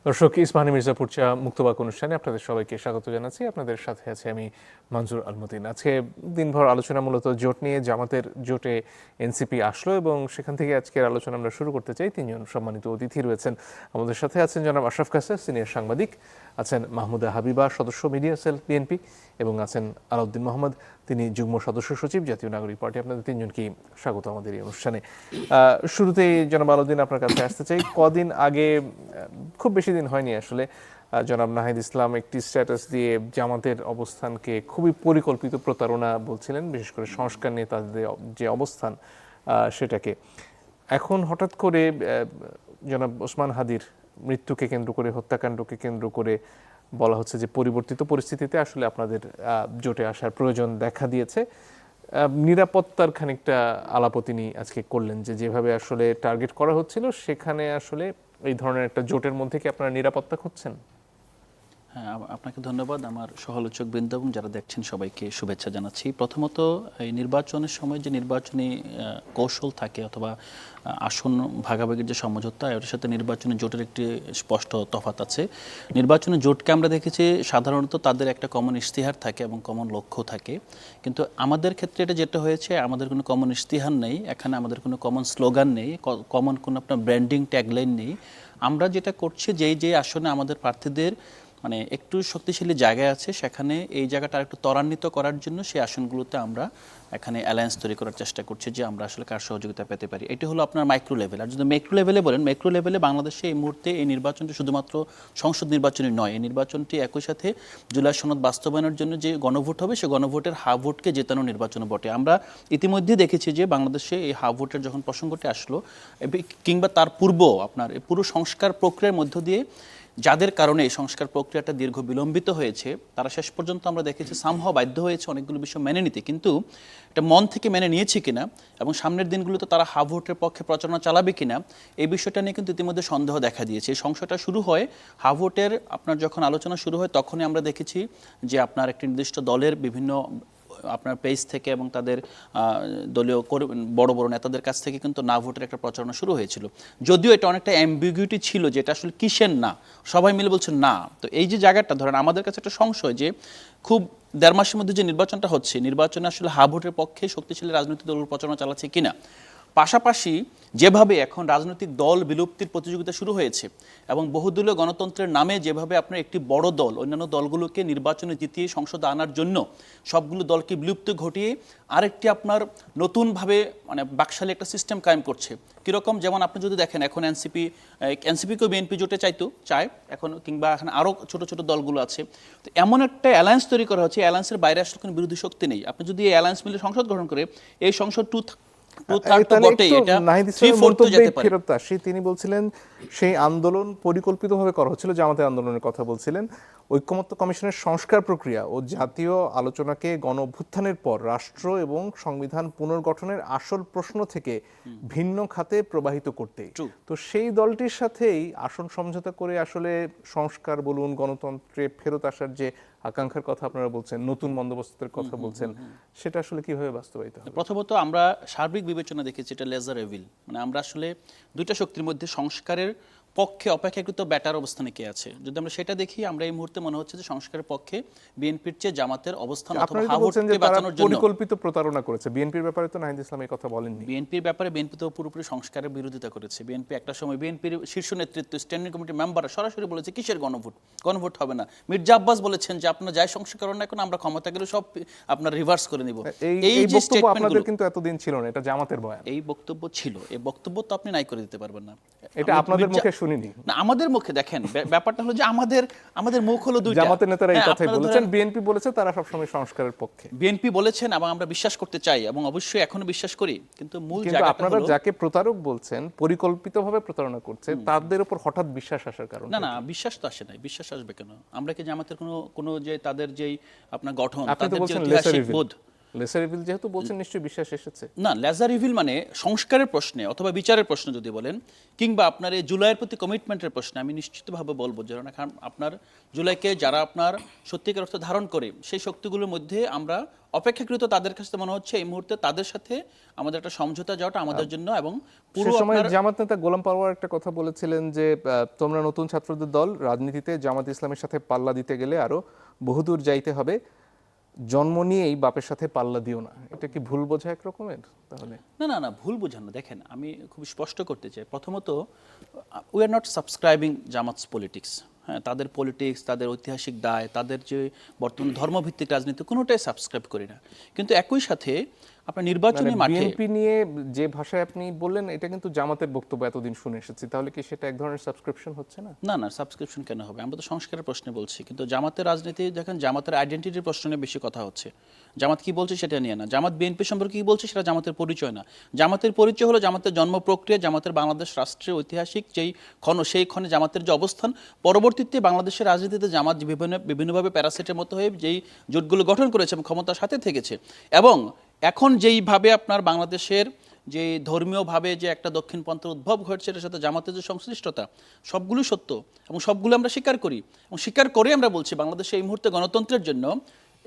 দর্শক, ইসমানী মির্জাপুর চা মুক্তবাক অনুষ্ঠানে আপনাদের সবাইকে স্বাগত জানাচ্ছি। আপনাদের সাথে আছে আমি মনজুর আলমুদ্দিন। আজকে দিনভর আলোচনা মূলত জোট নিয়ে। জামাতের জোটে এনসিপি আসলো এবং সেখান থেকে আজকের আলোচনা আমরা শুরু করতে চাই। তিনজন সম্মানিত অতিথি রয়েছেন আমাদের সাথে। আছেন জনাব আশরাফ কাসের, সিনিয়র সাংবাদিক, আছেন মাহমুদা হাবিবা, সদস্য মিডিয়া সেল বিএনপি, এবং আছেন আলাউদ্দিন মোহাম্মদ, তিনি যুগ্ম সদস্য সচিব, জাতীয় নাগরিক পার্টি। আপনাদের তিনজনকেই স্বাগত আমাদের এই অনুষ্ঠানে। শুরুতেই জনাব আলাউদ্দিন, আপনার কাছে আসতে চাই। কদিন আগে, খুব বেশি দিন হয়নি আসলে, জনাব নাহিদ ইসলাম একটি স্ট্যাটাস দিয়ে জামাতের অবস্থানকে খুবই পরিকল্পিত প্রতারণা বলছিলেন, বিশেষ করে সংস্কার নিয়ে তাদের যে অবস্থান সেটাকে। এখন হঠাৎ করে জনাব ওসমান হাদির মৃত্যুকে কেন্দ্র করে, হত্যাকাণ্ডকে কেন্দ্র করে বলা হচ্ছে যে পরিবর্তিত পরিস্থিতিতে আসলে আপনাদের জোটে আসার প্রয়োজন দেখা দিয়েছে। নিরাপত্তার খানিকটা আলাপও তিনি আজকে করলেন, যে যেভাবে আসলে টার্গেট করা হচ্ছিল সেখানে আসলে এই ধরনের একটা জোটের মধ্যে কি আপনারা নিরাপত্তা খুঁজছেন? হ্যাঁ, আপনাকে ধন্যবাদ। আমার সহালোচক বৃন্দ এবং যারা দেখছেন সবাইকে শুভেচ্ছা জানাচ্ছি। প্রথমত, এই নির্বাচনের সময় যে নির্বাচনী কৌশল থাকে অথবা আসন ভাগাভাগির যে সমঝোতা, এর সাথে নির্বাচনী জোটের একটি স্পষ্ট তফাৎ আছে। নির্বাচনী জোটকে আমরা দেখেছি সাধারণত তাদের একটা কমন ইশতিহার থাকে এবং কমন লক্ষ্য থাকে, কিন্তু আমাদের ক্ষেত্রে এটা যেটা হয়েছে, আমাদের কোনো কমন ইশতিহার নেই, এখানে আমাদের কোনো কমন স্লোগান নেই, কমন কোনো আপনার ব্র্যান্ডিং ট্যাগলাইন নেই। আমরা যেটা করছি, যেই আসনে আমাদের প্রার্থীদের মানে একটু শক্তিশালী জায়গায় আছে, সেখানে এই জায়গাটা একটু ত্বরান্বিত করার জন্য সেই আসনগুলোতে আমরা এখানে অ্যালায়েন্স তৈরি করার চেষ্টা করছি, যে আমরা আসলে কার সহযোগিতা পেতে পারি। এটি হলো আপনার মাইক্রো লেভেল। আর যদি ম্যাক্রো লেভেলে বলেন, ম্যাক্রো লেভেলে বাংলাদেশে এই মুহূর্তে এই নির্বাচনটি শুধুমাত্র সংসদ নির্বাচনই নয়, এই নির্বাচনটি একই সাথে জুলাই সনদ বাস্তবায়নের জন্য যে গণভোট হবে, সেই গণভোটের হাফ ভোটকে জেতানো নির্বাচন বটে। আমরা ইতিমধ্যে দেখেছি যে বাংলাদেশে এই হাফ ভোটের যখন প্রসঙ্গটি আসলো, কিংবা তার পূর্ব আপনার পুরো সংস্কার প্রক্রিয়ার মধ্য দিয়ে যাদের কারণে এই সংস্কার প্রক্রিয়াটা দীর্ঘ বিলম্বিত হয়েছে, তারা শেষ পর্যন্ত আমরা দেখেছি সামহাও বাধ্য হয়েছে অনেকগুলো বিষয় মেনে নিতে, কিন্তু এটা মন থেকে মেনে নিয়েছে কিনা এবং সামনের দিনগুলোতে তারা হাফ ভোটের পক্ষে প্রচারণা চালাবে কিনা, এই বিষয়টা নিয়ে কিন্তু ইতিমধ্যে সন্দেহ দেখা দিয়েছে। এই সংশয়টা শুরু হয় হাফ ভোটের আপনার যখন আলোচনা শুরু হয়, তখনই আমরা দেখেছি যে আপনার একটি নির্দিষ্ট দলের বিভিন্ন আপনার পেজ থেকে এবং তাদের দলীয় বড় বড় নেতাদের কাছ থেকে কিন্তু না ভোটের একটা প্রচারণা শুরু হয়েছিল। যদিও এটা অনেকটা অ্যাম্বিগুইটি ছিল, যে এটা আসলে কিসের না, সবাই মিলে বলছে না। তো এই যে জায়গাটা ধরেন, আমাদের কাছে একটা সংশয় যে খুব 1.5 মাসের মধ্যে যে নির্বাচনটা হচ্ছে, নির্বাচনে আসলে হা ভোটের পক্ষে শক্তিশালী রাজনৈতিক দলগুলো প্রচারণা চালাচ্ছে কিনা। পাশাপাশি যেভাবে এখন রাজনৈতিক দল বিলুপ্তির প্রতিযোগিতা শুরু হয়েছে এবং বহুদলীয় গণতন্ত্রের নামে যেভাবে আপনার একটি বড় দল অন্যান্য দলগুলোকে নির্বাচনে জিতিয়ে সংসদে আনার জন্য সবগুলো দলকে বিলুপ্তি ঘটিয়ে আরেকটি আপনার নতুনভাবে মানে বাকশালী একটা সিস্টেম কায়েম করছে। কীরকম, যেমন আপনি যদি দেখেন এখন এনসিপিকেও বিএনপি জোটে চায় এখন, কিংবা এখন আরও ছোট ছোট দলগুলো আছে। তো এমন একটা অ্যালায়েন্স তৈরি করা হচ্ছে, অ্যালায়েন্সের বাইরে আসলে কোনো বিরোধী শক্তি নেই। আপনি যদি এই অ্যালায়েন্স মিলে সংসদ গঠন করে, এই সংসদ তিনি বলছিলেন সেই আন্দোলন পরিকল্পিতভাবে করা হচ্ছিল, জামাতের আন্দোলনের কথা বলছিলেন। ঐকমত্য কমিশনের সংস্কার প্রক্রিয়া ও জাতীয় আলোচনাকে গণ অভ্যুত্থানের পর রাষ্ট্র এবং সংবিধান পুনর্গঠনের আসল প্রশ্ন থেকে ভিন্ন খাতে প্রবাহিত করতে, তো সেই দলটির সাথেই আসন সমঝোতা করে আসলে সংস্কার বলুন, গণতন্ত্রে ফেরত আসার যে আকাঙ্ক্ষার কথা আপনারা বলছেন, নতুন বন্দোবস্তের কথা বলছেন, সেটা আসলে কিভাবে বাস্তবায়িত হবে? প্রথমত আমরা সার্বিক বিবেচনা দেখেছি, এটা লেজার এভিল, মানে আমরা আসলে দুইটা শক্তির মধ্যে সংস্কারের পক্ষে অপেক্ষাকৃত ব্যাটার অবস্থানে কে আছে। যদি আমরা সেটা দেখি, আমরা এই মুহূর্তে মনে হচ্ছে যে সংস্কারের পক্ষে বিএনপির চেয়ে জামাতের অবস্থান অথবা হাবুটকে বাঁচানোর জন্য পরিকল্পিত প্রতারণা করেছে। বিএনপির ব্যাপারে তো নাহিদ ইসলাম এই কথা বলেননি। বিএনপির ব্যাপারে বিএনপি তো পুরোপুরি সংস্কারের বিরোধিতা করেছে। বিএনপি একটা সময় বিএনপির শীর্ষ নেতৃত্ব, স্ট্যান্ডিং কমিটির মেম্বাররা সরাসরি বলেছে কিসের গণভোট হবে না। মির্জা আব্বাস বলেছেন যে আপনারা যাই সংস্কার করেন না, এখন আমরা ক্ষমতা গেলে সব আপনার রিভার্স করে নিব। এই যে স্টেটমেন্ট আপনাদের কিন্তু এতদিন ছিল না, এটা জামাতের বয়ান। এই বক্তব্য ছিল, এই বক্তব্য তো আপনি নাই করে দিতে পারবেন না। এটা আপনাদের মুখে শুনিনি না, আমাদের মুখে দেখেন। ব্যাপারটা হলো যে আমাদের মুখ হলো দুইটা। জামাতের নেতারা এই কথাই বলেছেন, বিএনপি বলেছে তারা সব সময় সংস্কারের পক্ষে। বিএনপি বলেছেন এবং আমরা বিশ্বাস করতে চাই এবং অবশ্যই এখনো বিশ্বাস করি, কিন্তু মূল জায়গাটা আপনারা যাকে প্রতারক বলছেন, পরিকল্পিতভাবে প্রতারণা করছে, তাদের উপর হঠাৎ বিশ্বাস আসার কারণ? না, বিশ্বাস তো আসে নাই। বিশ্বাস আসবে কেন? আমরা কি জামাতের কোনো যে তাদের যেই আপনার গঠন, তাদের যে ঐতিহাসিক বোধ, লেজার ইভিল যেহেতু বলছেন, নিশ্চয়ই বিশ্বাস এসেছে। না, লেজার ইভিল মানে সংস্কারের প্রশ্নে অথবা বিচারের প্রশ্নে যদি বলেন, কিংবা আপনার এই জুলাইয়ের প্রতি কমিটমেন্টের প্রশ্নে আমি নিশ্চিতভাবে বলবো যে আপনার জুলাইকে যারা আপনার সত্যিকার অর্থে ধারণ করে, সেই শক্তিগুলোর মধ্যে আমরা অপেক্ষাকৃত তাদের কাছে মনে হচ্ছে এই মুহূর্তে তাদের সাথে আমাদের একটা সমঝোতা যাওয়াটা আমাদের জন্য এবং সে পুরো সময় আপনার জামাত নেতা গোলাম পরোয়ার একটা কথা বলেছিলেন যে তোমরা নতুন ছাত্রদের দল, রাজনীতিতে জামাত ইসলামের সাথে পাল্লা দিতে গেলে আরো বহুদূর যাইতে হবে, জন্ম নিয়েই বাপের সাথে পাল্লা দিও না। এটা কি ভুল বোঝা এক রকমের তাহলে? না না না, ভুল বোঝানো। দেখেন, আমি খুব স্পষ্ট করতে চাই, প্রথমত we are not subscribing Jamaat's politics. হ্যাঁ, তাদের পলিটিক্স, তাদের ঐতিহাসিক দায়, তাদের যে বর্তমান ধর্মভিত্তিক রাজনীতি, কোনোটাই সাবস্ক্রাইব করি না। কিন্তু একই সাথে আপনার নির্বাচনী মাঠে বিএনপি নিয়ে যে ভাষায় আপনি বললেন, এটা কিন্তু জামাতের বক্তব্য এতদিন শুনে এসেছি, তাহলে কি সেটা এক ধরনের সাবস্ক্রিপশন হচ্ছে না? না না, সাবস্ক্রিপশন কেন হবে? আমরা তো সংস্কারের প্রশ্নে বলছি। কিন্তু জামাতের রাজনীতি দেখেন, জামাতের আইডেন্টিটির প্রশ্ন নিয়ে বেশি কথা হচ্ছে। জামাত কি বলছে সেটা নিয়ে না, জামাত বিএনপি সম্পর্কে কি বলছে সেটা জামাতের পরিচয় না। জামাতের পরিচয় হলো জামাতের জন্ম প্রক্রিয়া, জামাতের বাংলাদেশ রাষ্ট্রের ঐতিহাসিক যেই সেই ক্ষণে জামাতের যে অবস্থান, পরবর্তীতে বাংলাদেশের রাজনীতিতে জামাত বিভিন্নভাবে প্যারাসাইটের মতো হয়ে যেই জোটগুলো গঠন করেছে এবং ক্ষমতার সাথে থেকেছে, এবং এখন যেইভাবে আপনার বাংলাদেশের যে ধর্মীয়ভাবে যে একটা দক্ষিণপন্থার উদ্ভব ঘটছে, এটার সাথে জামাতের যে সংশ্লিষ্টতা, সবগুলো সত্য এবং সবগুলো আমরা স্বীকার করি। এবং স্বীকার করে আমরা বলছি, বাংলাদেশে এই মুহূর্তে গণতন্ত্রের জন্য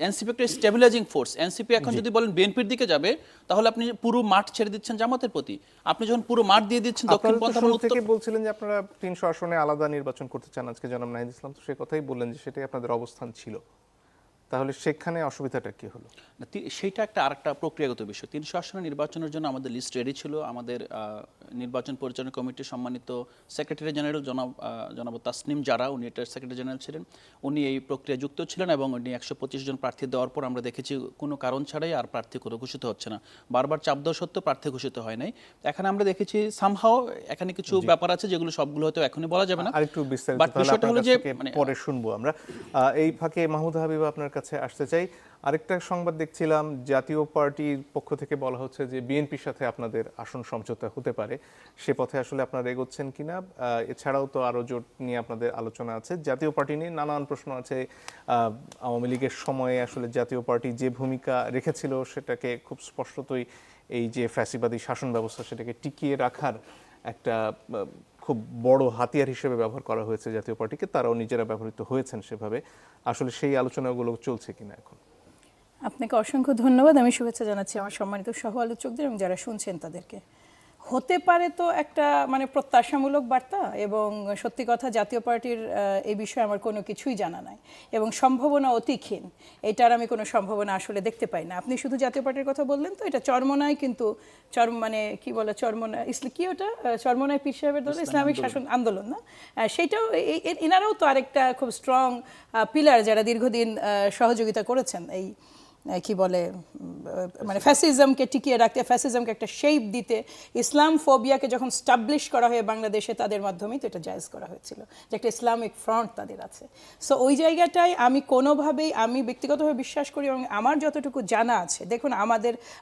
এনসিপি একটা স্টেবিলাইজিং ফোর্স। এনসিপি এখন যদি বলেন বিএনপির দিকে যাবে, তাহলে আপনি পুরো মাঠ ছেড়ে দিচ্ছেন জামাতের প্রতি। আপনি যখন পুরো মাঠ দিয়ে দিচ্ছেন দক্ষিণপন্থা, থেকে বলছিলেন যে আপনারা 300 আসনে আলাদা নির্বাচন করতে চান, আজকে জনাব নাহিদ ইসলাম তো সে কথাই বললেন যে সেটাই আপনাদের অবস্থান ছিল, তাহলে সেখানে অসুবিধাটা কি হলো? সেইটা একটা আরেকটা প্রক্রিয়াগত বিষয়। 300 আসনের নির্বাচনের জন্য আমাদের লিস্ট রেডি ছিল। আমাদের নির্বাচন পরিচালনা কমিটির সম্মানিত সেক্রেটারি জেনারেল জনাব তাসনিম জারা, উনি এটার সেক্রেটারি জেনারেল ছিলেন, উনি এই প্রক্রিয়া যুক্ত ছিলেন এবং উনি 125 জন প্রার্থী দেওয়ার পর আমরা দেখেছি কোনো কারণ ছাড়াই আর প্রার্থী কোনো ঘোষিত হচ্ছে না। বারবার চাপ দেওয়া সত্ত্বেও প্রার্থী ঘোষিত হয় নাই। এখানে আমরা দেখেছি সামহাও এখানে কিছু ব্যাপার আছে যেগুলো সবগুলো হয়তো এখনই বলা যাবে না। আরেকটু বিস্তারিত বাট বিষয়টা হলো যে পরে শুনবো আমরা। এই ফাঁকে মাহমুদ হাবিব আপনার কাছে আসতে চাই। আরেকটা সংবাদ দেখছিলাম, জাতীয় পার্টির পক্ষ থেকে বলা হচ্ছে যে বিএনপির সাথে আপনাদের আসন সমঝোতা হতে পারে, সে পথে আসলে আপনারা এগোচ্ছেন কিনা? এছাড়াও তো আরো জোট নিয়ে আপনাদের আলোচনা আছে, জাতীয় পার্টি নিয়ে নানান প্রশ্ন আছে। আওয়ামী লীগের সময়ে আসলে জাতীয় পার্টি যে ভূমিকা রেখেছিল সেটাকে খুব স্পষ্টতই এই যে ফ্যাসিবাদী শাসন ব্যবস্থা, সেটাকে টিকিয়ে রাখার একটা খুব বড় হাতিয়ার হিসেবে ব্যবহার করা হয়েছে জাতীয় পার্টিকে, তারাও নিজেরা ব্যবহৃত হয়েছেন সেভাবে। আসলে সেই আলোচনাগুলো চলছে কিনা এখন? আপনাকে অসংখ্য ধন্যবাদ। আমি শুভেচ্ছা জানাচ্ছি আমার সম্মানিত সহ আলোচকদের এবং যারা শুনছেন তাদেরকে। হতে পারে তো একটা মানে প্রত্যাশামূলক বার্তা, এবং সত্যি কথা জাতীয় পার্টির এই বিষয়ে আমার কোনো কিছুই জানা নাই এবং সম্ভাবনা অতি ক্ষীণ। এটার আমি কোনো সম্ভাবনা আসলে দেখতে পাই না। আপনি শুধু জাতীয় পার্টির কথা বললেন, তো এটা চরমোনাই, কিন্তু মানে কি বলে চরমোনাই কি ওটা চরমোনাই পীর সাহেবের দল ইসলামিক শাসন আন্দোলন না, সেইটাও এনারাও তো আরেকটা খুব স্ট্রং পিলার যারা দীর্ঘদিন সহযোগিতা করেছেন এই কি বলে মানে ফ্যাসিজমকে টিকিয়ে রাখতে, ফ্যাসিজমকে একটা শেপ দিতে, ইসলাম ফোবিয়াকে যখন স্টাবলিশ করা হয় বাংলাদেশে, তাদের মাধ্যমেই তো এটা জায়েজ করা হয়েছিল যে একটা ইসলামিক ফ্রন্ট তাদের আছে। সো ওই জায়গাটায় আমি কোনোভাবেই, আমি ব্যক্তিগতভাবে বিশ্বাস করি এবং আমার যতটুকু জানা আছে, দেখুন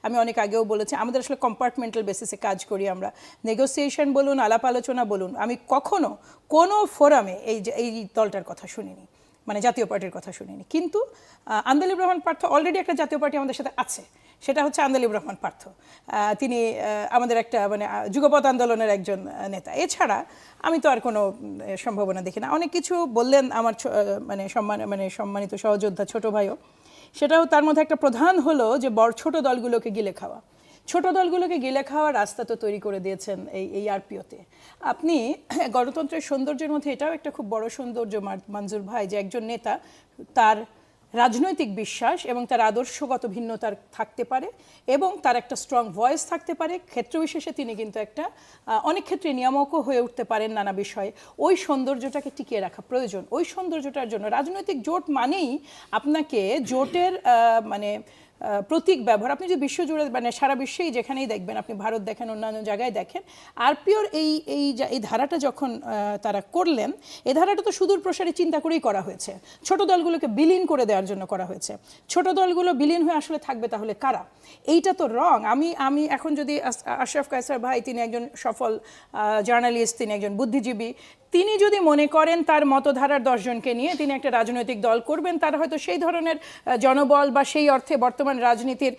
আমি অনেক আগেও বলেছি, আমাদের আসলে কম্পার্টমেন্টাল বেসিসে কাজ করি আমরা। নেগোসিয়েশন বলুন, আলাপ আলোচনা বলুন, আমি কখনো কোনো ফোরামে এই দলটার কথা শুনিনি, মানে জাতীয় পার্টির কথা শুনিনি। কিন্তু আন্দালিব রহমান পার্থ, অলরেডি একটা জাতীয় পার্টি আমাদের সাথে আছে, সেটা হচ্ছে আন্দালিব রহমান পার্থ। তিনি আমাদের একটা মানে যুগপৎ আন্দোলনের একজন নেতা। এছাড়া আমি তো আর কোনো সম্ভাবনা দেখি না। অনেক কিছু বললেন আমার সম্মানিত সহযোদ্ধা ছোট ভাইও, সেটাও তার মধ্যে একটা প্রধান হলো যে ছোট দলগুলোকে গিলে খাওয়া। ছোট দলগুলোকে গিলে খাওয়ার রাস্তা তো তৈরি করে দিয়েছেন এই আরপিওতে। আপনি গণতন্ত্রের সৌন্দর্যের মধ্যে এটাও একটা খুব বড় সৌন্দর্য মঞ্জুর ভাই, যে একজন নেতা তার রাজনৈতিক বিশ্বাস এবং তার আদর্শগত ভিন্নতার থাকতে পারে এবং তার একটা স্ট্রং ভয়েস থাকতে পারে। ক্ষেত্রবিশেষে তিনি কিন্তু একটা অনেক ক্ষেত্রে নিয়ামকও হয়ে উঠতে পারেন নানা বিষয়ে। ওই সৌন্দর্যটাকে টিকিয়ে রাখা প্রয়োজন। ওই সৌন্দর্যটার জন্য রাজনৈতিক জোট মানেই আপনাকে জোটের মানে প্রতীক ব্যবহার। আপনি যদি বিশ্বজুড়ে মানে সারা বিশ্বেই যেখানেই দেখবেন, আপনি ভারত দেখেন, অন্যান্য জায়গায় দেখেন, আরপিওর এই ধারাটা যখন তারা করলেন, এই ধারাটা তো সুদূর প্রসারী চিন্তা করেই করা হয়েছে। ছোট দলগুলোকে বিলীন করে দেওয়ার জন্য করা হয়েছে। ছোট দলগুলো বিলীন হয়ে আসলে থাকবে তাহলে কারা? এইটা তো রং। আমি এখন যদি আশরাফ কায়সার ভাই, তিনি একজন সফল জার্নালিস্ট, তিনি একজন বুদ্ধিজীবী, তিনি যদি মনে করেন তার মতধারার 10 জনকে নিয়ে তিনি একটা রাজনৈতিক দল করবেন, তার হয়তো সেই ধরনের জনবল বা সেই অর্থে বর্তমান রাজনীতির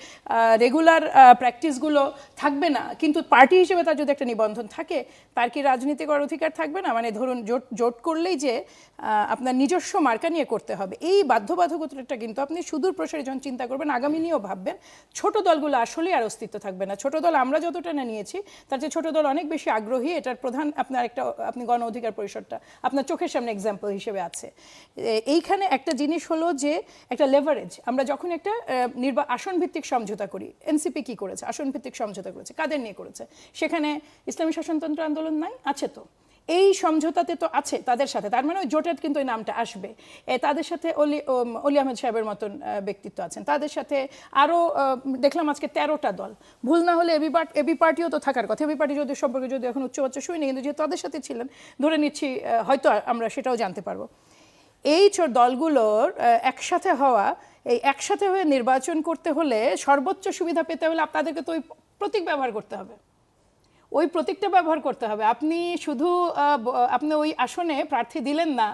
রেগুলার প্র্যাকটিসগুলো থাকবে না, কিন্তু পার্টি হিসেবে তার যদি একটা নিবন্ধন থাকে, তার কি রাজনীতি করার অধিকার থাকবে না? মানে ধরুন জোট করলেই যে আপনার নিজস্ব মার্কা নিয়ে করতে হবে, এই বাধ্যবাধকতাটা কিন্তু আপনি সুদূর প্রসারী যখন চিন্তা করবেন, আগামী নিয়েও ভাববেন, ছোট দলগুলো আসলেই আর অস্তিত্ব থাকবে না। ছোট দল আমরা যতটা না নিয়েছি, তার যে ছোট দল অনেক বেশি আগ্রহী, এটার প্রধান আপনার একটা আপনি গণ অধিকার পরিষদটা আপনার চোখের সামনে এক্সাম্পল হিসেবে আছে। এইখানে একটা জিনিস হলো যে একটা লেভারেজ, আমরা যখন একটা আসন ভিত্তিক সমঝোতা করি, এনসিপি কি করেছে? আসন ভিত্তিক সমঝোতা করেছে, কাদের নিয়ে করেছে? সেখানে ইসলামী শাসনতন্ত্র আন্দোলন নাই? আছে তো, এই সমঝোতাতে তো আছে তাদের সাথে, তার মানে ওই জোটের কিন্তু ওই নামটা আসবে। তাদের সাথে অলি আহমেদ সাহেবের মতন ব্যক্তিত্ব আছেন, তাদের সাথে আরও দেখলাম আজকে 13টা দল, ভুল না হলে এবি পার্টিও তো থাকার কথা। এবি পার্টি যদি সম্পর্কে যদি এখন উচ্চবাচ্য শুনি, কিন্তু যেহেতু তাদের সাথে ছিলেন, ধরে নিচ্ছি হয়তো আমরা সেটাও জানতে পারবো। এই দলগুলোর একসাথে হওয়া, এই একসাথে হয়ে নির্বাচন করতে হলে, সর্বোচ্চ সুবিধা পেতে হলে আপনাদেরকে তো ওই প্রতীক ব্যবহার করতে হবে, ওই প্রতীকটা ব্যবহার করতে হবে। আপনি শুধু আপনি ওই আসনে প্রার্থী দিলেন না,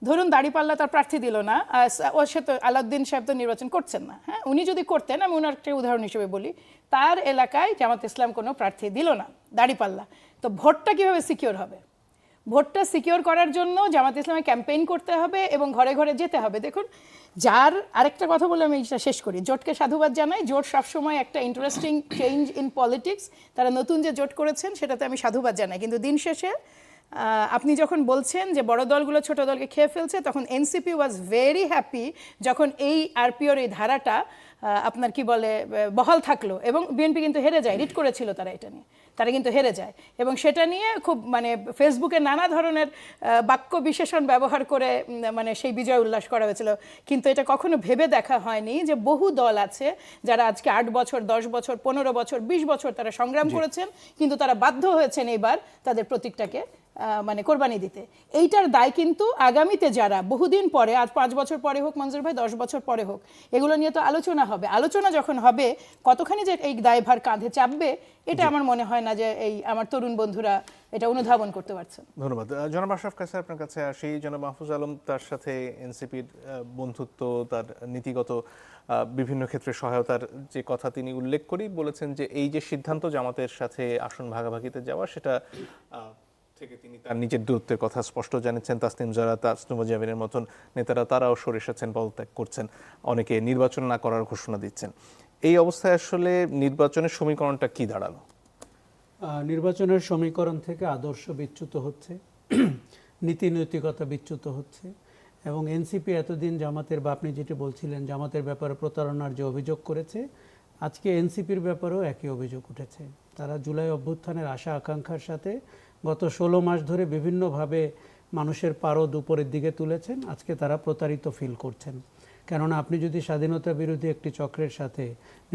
ধরুন দাঁড়িপাল্লা তার প্রার্থী দিল না, ওর সাথে আলাউদ্দিন সাহেব তো নির্বাচন করছেন না, হ্যাঁ, উনি যদি করতেন, আমি ওনার একটা উদাহরণ হিসেবে বলি, তার এলাকায় জামাত ইসলাম কোনো প্রার্থী দিল না, দাঁড়িপাল্লা, তো ভোটটা কিভাবে সিকিউর হবে? ভোটটা সিকিউর করার জন্য জামাত ইসলামে ক্যাম্পেইন করতে হবে এবং ঘরে ঘরে যেতে হবে। দেখুন, যার আরেকটা কথা বলে আমি এটা শেষ করি, জোটকে সাধুবাদ জানাই। জোট সবসময় একটা ইন্টারেস্টিং চেঞ্জ ইন পলিটিক্স, তারা নতুন যে জোট করেছেন সেটাতে আমি সাধুবাদ জানাই। কিন্তু দিন শেষে আপনি যখন বলছেন যে বড় দলগুলো ছোট দলকে খেয়ে ফেলছে, তখন এনসিপি ওয়াজ ভেরি হ্যাপি যখন এই আরপিওর এই ধারাটা আপনার কি বলে বহাল থাকলো, এবং বিএনপি কিন্তু হেরে যায়, রিট করেছিল তারা এটা নিয়ে, তারা কিন্তু হেরে যায়, এবং সেটা নিয়ে খুব মানে ফেসবুকে নানা ধরনের বাক্য বিশেষণ ব্যবহার করে মানে সেই বিজয় উল্লাস করা হয়েছিল। কিন্তু এটা কখনো ভেবে দেখা হয়নি যে বহু দল আছে যারা আজকে 8 বছর 10 বছর 15 বছর 20 বছর তারা সংগ্রাম করেছেন, কিন্তু তারা বাধ্য হয়েছেন এবার তাদের প্রতীকটাকে মানে কোরবানি দিতে। এইটার দায় কিন্তু আগামীতে যারা বহুদিন পরে, আজ 5 বছর পরে হোক মঞ্জুর ভাই, 10 বছর পরে হোক, এগুলো নিয়ে তো আলোচনা হবে। আলোচনা যখন হবে, কতখানি যে এই দায়ভার কাঁধে চাপবে, এটা আমার মনে হয় না যে এই আমার তরুণ বন্ধুরা এটা অনুধাবন করতে পারছেন। ধন্যবাদ। জনাব আশরাফ কাছে আপনার কাছে আসি। জনাব মাহফুজ আলম, তার সাথে এনসিপির বন্ধুত্ব, তার নীতিগত বিভিন্ন ক্ষেত্রে সহায়তার যে কথা তিনি উল্লেখ করেই বলেছেন যে এই যে সিদ্ধান্ত জামাতের সাথে আসন ভাগাভাগিতে যাওয়া, সেটা থেকে তিনি তার নিজের দূরত্বের কথা স্পষ্ট জানিয়েছেন। তাসনিম জারা, তাসনুভা জামিনের মতন নেতারা তারাও সরে এসেছেন, পদত্যাগ করছেন, অনেকে নির্বাচন না করার ঘোষণা দিচ্ছেন। এই অবস্থায় আসলে নির্বাচনের সমীকরণটা কি দাঁড়ালো? নির্বাচনের সমীকরণ থেকে আদর্শ বিচ্যুত হচ্ছে, নীতি নৈতিকতা বিচ্যুত হচ্ছে, এবং এনসিপি এতদিন জামাতের, বা আপনি যেটি বলছিলেন জামাতের ব্যাপারে প্রতারণার যে অভিযোগ করেছে, আজকে এনসিপির ব্যাপারেও একই অভিযোগ উঠেছে। তারা জুলাই অভ্যুত্থানের আশা আকাঙ্ক্ষার সাথে গত 16 মাস ধরে বিভিন্নভাবে মানুষের পারদ উপরের দিকে তুলেছেন, আজকে তারা প্রতারিত ফিল করছেন। কেননা আপনি যদি স্বাধীনতা বিরোধী একটি চক্রের সাথে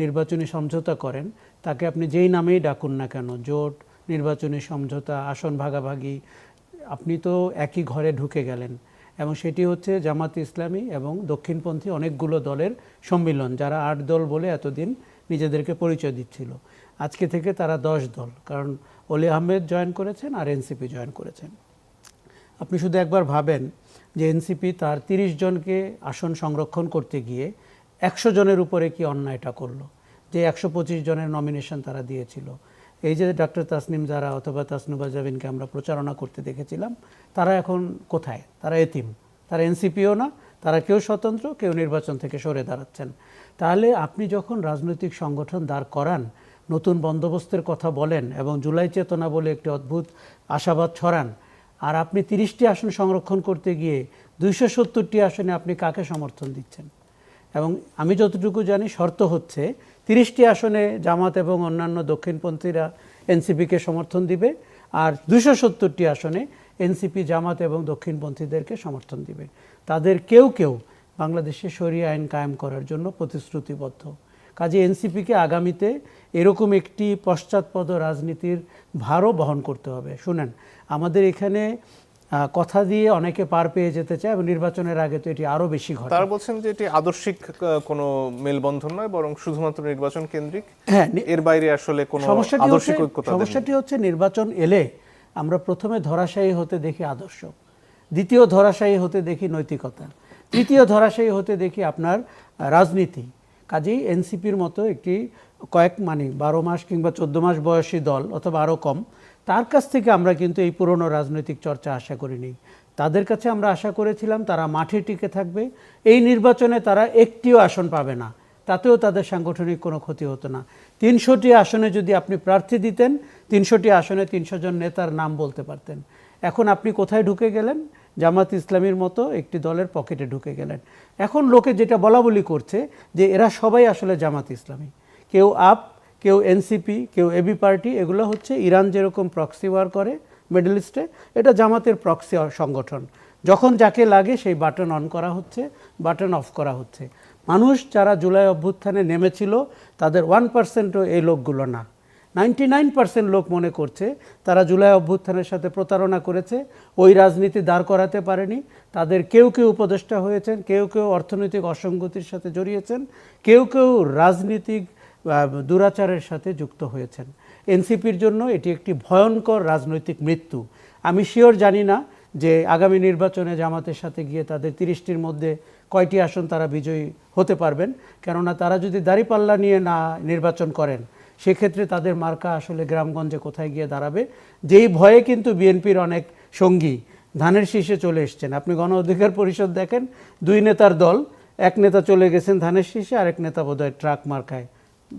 নির্বাচনী সমঝোতা করেন, তাকে আপনি যেই নামেই ডাকুন না কেন, জোট, নির্বাচনী সমঝোতা, আসন ভাগাভাগি, আপনি তো একই ঘরে ঢুকে গেলেন। এবং সেটি হচ্ছে জামাত ইসলামী এবং দক্ষিণপন্থী অনেকগুলো দলের সম্মিলন, যারা 8 দল বলে এতদিন নিজেদেরকে পরিচয় দিচ্ছিল। আজকে থেকে তারা 10 দল, কারণ অলি আহমেদ জয়েন করেছেন আর এনসিপি জয়েন করেছেন। আপনি শুধু একবার ভাবেন যে এনসিপি তার 30 জনকে আসন সংরক্ষণ করতে গিয়ে 100 জনের উপরে কি অন্যায়টা করলো, যে 125 জনের নমিনেশন তারা দিয়েছিল। এই যে ডক্টর তাসনিম জারা অথবা তাসনুভা জামিনকে আমরা প্রচারণা করতে দেখেছিলাম, তারা এখন কোথায়? তারা এতিম, তারা এনসিপিও না, তারা কেউ স্বতন্ত্র, কেউ নির্বাচন থেকে সরে দাঁড়াচ্ছেন। তাহলে আপনি যখন রাজনৈতিক সংগঠন দাঁড় করান, নতুন বন্দোবস্তের কথা বলেন এবং জুলাই চেতনা বলে একটি অদ্ভুত আশাবাদ ছড়ান, আর আপনি 30টি আসন সংরক্ষণ করতে গিয়ে 270টি আসনে আপনি কাকে সমর্থন দিচ্ছেন? এবং আমি যতটুকু জানি শর্ত হচ্ছে 30টি আসনে জামাত এবং অন্যান্য দক্ষিণপন্থীরা এনসিপিকে সমর্থন দিবে, আর 270টি আসনে এনসিপি জামাত এবং দক্ষিণপন্থীদেরকে সমর্থন দিবে। তাদের কেউ কেউ বাংলাদেশে শরিয়া আইন কায়েম করার জন্য প্রতিশ্রুতিবদ্ধ। কাজে এনসিপিকে আগামীতে এরকম একটি পশ্চাৎপদ রাজনীতির ভারও বহন করতে হবে। শুনেন, আমাদের এখানে কথা দিয়ে অনেকে পার পেয়ে যেতে চায় এবং নির্বাচনের আগে তো এটি আরো বেশি ঘটে। তারা বলছেন যে এটি আদর্শিক কোনো মেলবন্ধন নয়, বরং শুধুমাত্র নির্বাচন কেন্দ্রিক। হ্যাঁ, এর বাইরে আসলে কোনো আদর্শিক ঐক্যতা নেই। সমস্যাটি হচ্ছে নির্বাচন এলে আমরা প্রথমে ধরাশায়ী হতে দেখি আদর্শ, দ্বিতীয় ধরাশায়ী হতে দেখি নৈতিকতা, তৃতীয় ধরাশায়ী হতে দেখি আপনার রাজনীতি। কাজেই এনসিপির মতো একটি কয়েক 12 মাস কিংবা 14 মাস বয়সী দল অথবা আরও কম, তার কাছ থেকে আমরা কিন্তু এই পুরনো রাজনৈতিক চর্চা আশা করিনি। তাদের কাছে আমরা আশা করেছিলাম তারা মাঠে টিকে থাকবে, এই নির্বাচনে তারা একটিও আসন পাবে না, তাতেও তাদের সাংগঠনিক কোনো ক্ষতি হতো না। 300টি আসনে যদি আপনি প্রার্থী দিতেন, 300টি আসনে 300 জন নেতার নাম বলতে পারতেন। এখন আপনি কোথায় ঢুকে গেলেন? জামাত ইসলামীর মতো একটি দলের পকেটে ঢুকে গেলেন। এখন লোকে যেটা বলাবলি করছে যে এরা সবাই আসলে জামাত ইসলামী, কেউ আপ, কেউ এনসিপি, কেউ এবি পার্টি, এগুলো হচ্ছে ইরান যেরকম প্রক্সি ওয়ার করে মিডল ইস্টে, এটা জামাতের প্রক্সি সংগঠন। যখন যাকে লাগে সেই বাটন অন করা হচ্ছে, বাটন অফ করা হচ্ছে। মানুষ যারা জুলাই অভ্যুত্থানে নেমেছিল তাদের 1%ও এই লোকগুলো না, 99% লোক মনে করছে তারা জুলাই অভ্যুত্থানের সাথে প্রতারণা করেছে, ওই রাজনীতি দাঁড় করাতে পারেনি। তাদের কেউ কেউ উপদেষ্টা হয়েছেন, কেউ কেউ অর্থনৈতিক অসঙ্গতির সাথে জড়িয়েছেন, কেউ কেউ রাজনীতিক দুরাচারের সাথে যুক্ত হয়েছেন। এনসিপির জন্য এটি একটি ভয়ঙ্কর রাজনৈতিক মৃত্যু। আমি শিওর জানি না যে আগামী নির্বাচনে জামাতের সাথে গিয়ে তাদের 30টির মধ্যে কয়টি আসন তারা বিজয়ী হতে পারবেন। কেননা তারা যদি দাঁড়িপাল্লা নিয়ে না নির্বাচন করেন, সেক্ষেত্রে তাদের মার্কা আসলে গ্রামগঞ্জে কোথায় গিয়ে দাঁড়াবে, যেই ভয়ে কিন্তু বিএনপির অনেক সঙ্গী ধানের শীষে চলে এসছেন। আপনি গণ অধিকার পরিষদ দেখেন, 2 নেতার দল, এক নেতা চলে গেছেন ধানের শীষে, আরেক নেতা বোধহয় ট্রাক মার্কায়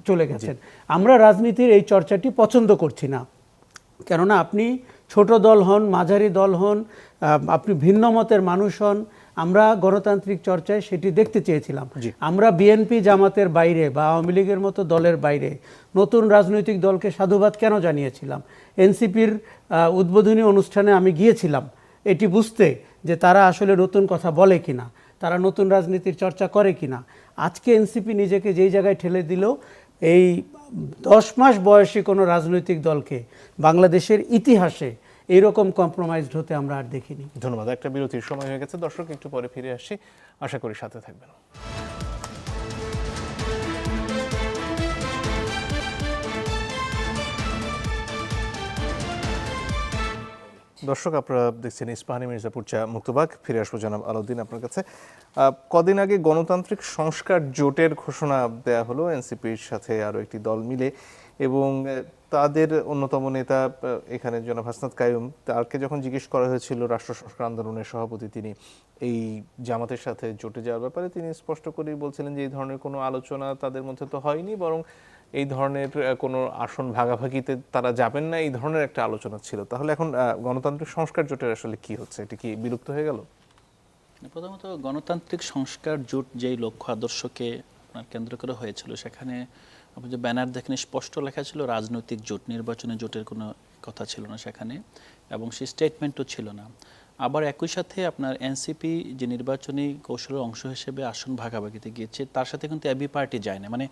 চলে গেছেন। আমরা রাজনীতির এই চর্চাটি পছন্দ করছি না। কেননা আপনি ছোট দল হন, মাঝারি দল হন, আপনি ভিন্ন মতের মানুষ হন, আমরা গণতান্ত্রিক চর্চায় সেটি দেখতে চেয়েছিলাম। আমরা বিএনপি জামাতের বাইরে বা আওয়ামী লীগের মতো দলের বাইরে নতুন রাজনৈতিক দলকে সাধুবাদ কেন জানিয়েছিলাম? এনসিপির উদ্বোধনী অনুষ্ঠানে আমি গিয়েছিলাম এটি বুঝতে যে তারা আসলে নতুন কথা বলে কিনা, তারা নতুন রাজনীতির চর্চা করে কিনা। আজকে এনসিপি নিজেকে যেই জায়গায় ঠেলে দিল, এই 10 মাস বয়সী কোনো রাজনৈতিক দলকে বাংলাদেশের ইতিহাসে এইরকম কম্প্রোমাইজড হতে আমরা আর দেখিনি। ধন্যবাদ। একটা বিরতির সময় হয়ে গেছে দর্শক, একটু পরে ফিরে আসছি, আশা করি সাথে থাকবেন। দর্শক, আপনারা দেখছেন ইস্পাহানি মির্জাপুর চা মুক্তবাগ। ফিরে আসবো জনাব আলাউদ্দিন আপনার কাছে। কদিন আগে গণতান্ত্রিক সংস্কার জোটের ঘোষণা দেয়া হলো এনসিপির সাথে আরও একটি দল মিলে, এবং তাদের অন্যতম নেতা এখানে জনাব হাসনাত কাইয়ুম, তাকে যখন জিজ্ঞেস করা হয়েছিল রাষ্ট্র সংস্কার আন্দোলনের সভাপতি তিনি এই জামাতের সাথে জোটে যাওয়ার ব্যাপারে, তিনি স্পষ্ট করেই বলছিলেন যে এই ধরনের কোনো আলোচনা তাদের মধ্যে তো হয়নি, বরং এই ধরনের কোনো আসন ভাগাভাগিতে তারা যাবেন না, এই ধরনের একটা আলোচনা ছিল। তাহলে এখন গণতান্ত্রিক সংস্কার জোটের আসলে কি হচ্ছে? এটি কি বিলুপ্ত হয়ে গেল? প্রথমত গণতান্ত্রিক সংস্কার জোট যেই লক্ষ্য আদর্শকে আপনার কেন্দ্র করে হয়েছিল, সেখানে আপনি যে ব্যানার দেখেন স্পষ্ট লেখা ছিল রাজনৈতিক জোট, নির্বাচনী জোটের কোনো কথা ছিল না সেখানে, এবং সেই স্টেটমেন্টও ছিল না। আবার একই সাথে আপনার এনসিপি যে নির্বাচনী কৌশলের অংশ হিসেবে আসন ভাগাভাগিতে গিয়েছে, তার সাথে কিন্তু এবি পার্টি যায় না। মানে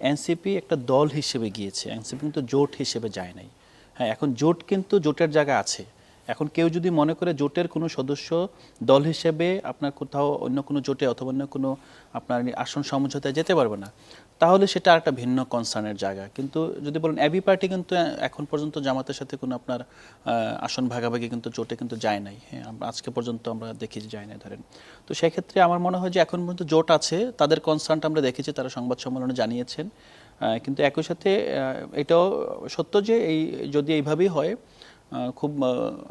এনসিপি একটা দল হিসেবে গিয়েছে, এনসিপি কিন্তু জোট হিসেবে যায় নাই। হ্যাঁ, এখন জোট কিন্তু জোটের জায়গা আছে। এখন কেউ যদি মনে করে জোটের কোনো সদস্য দল হিসেবে আপনার কোথাও অন্য কোনো জোটে অথবা অন্য কোনো আপনার আসন সমঝোতায় যেতে পারবে না, তাহলে সেটা একটা ভিন্ন কনসার্নের জায়গা। কিন্তু যদি বলেন এবি পার্টি কিন্তু এখন পর্যন্ত জামাতের সাথে কোনো আপনার আসন ভাগাভাগি কিন্তু জোটে কিন্তু যায় নাই। হ্যাঁ, আজকে পর্যন্ত আমরা দেখি যে যায় নাই ধরেন। তো সেক্ষেত্রে আমার মনে হয় যে এখন পর্যন্ত জোট আছে, তাদের কনসার্নটা আমরা দেখেছি, তারা সংবাদ সম্মেলনে জানিয়েছেন। কিন্তু একই সাথে এটাও সত্য যে এই যদি এইভাবেই হয়, খুব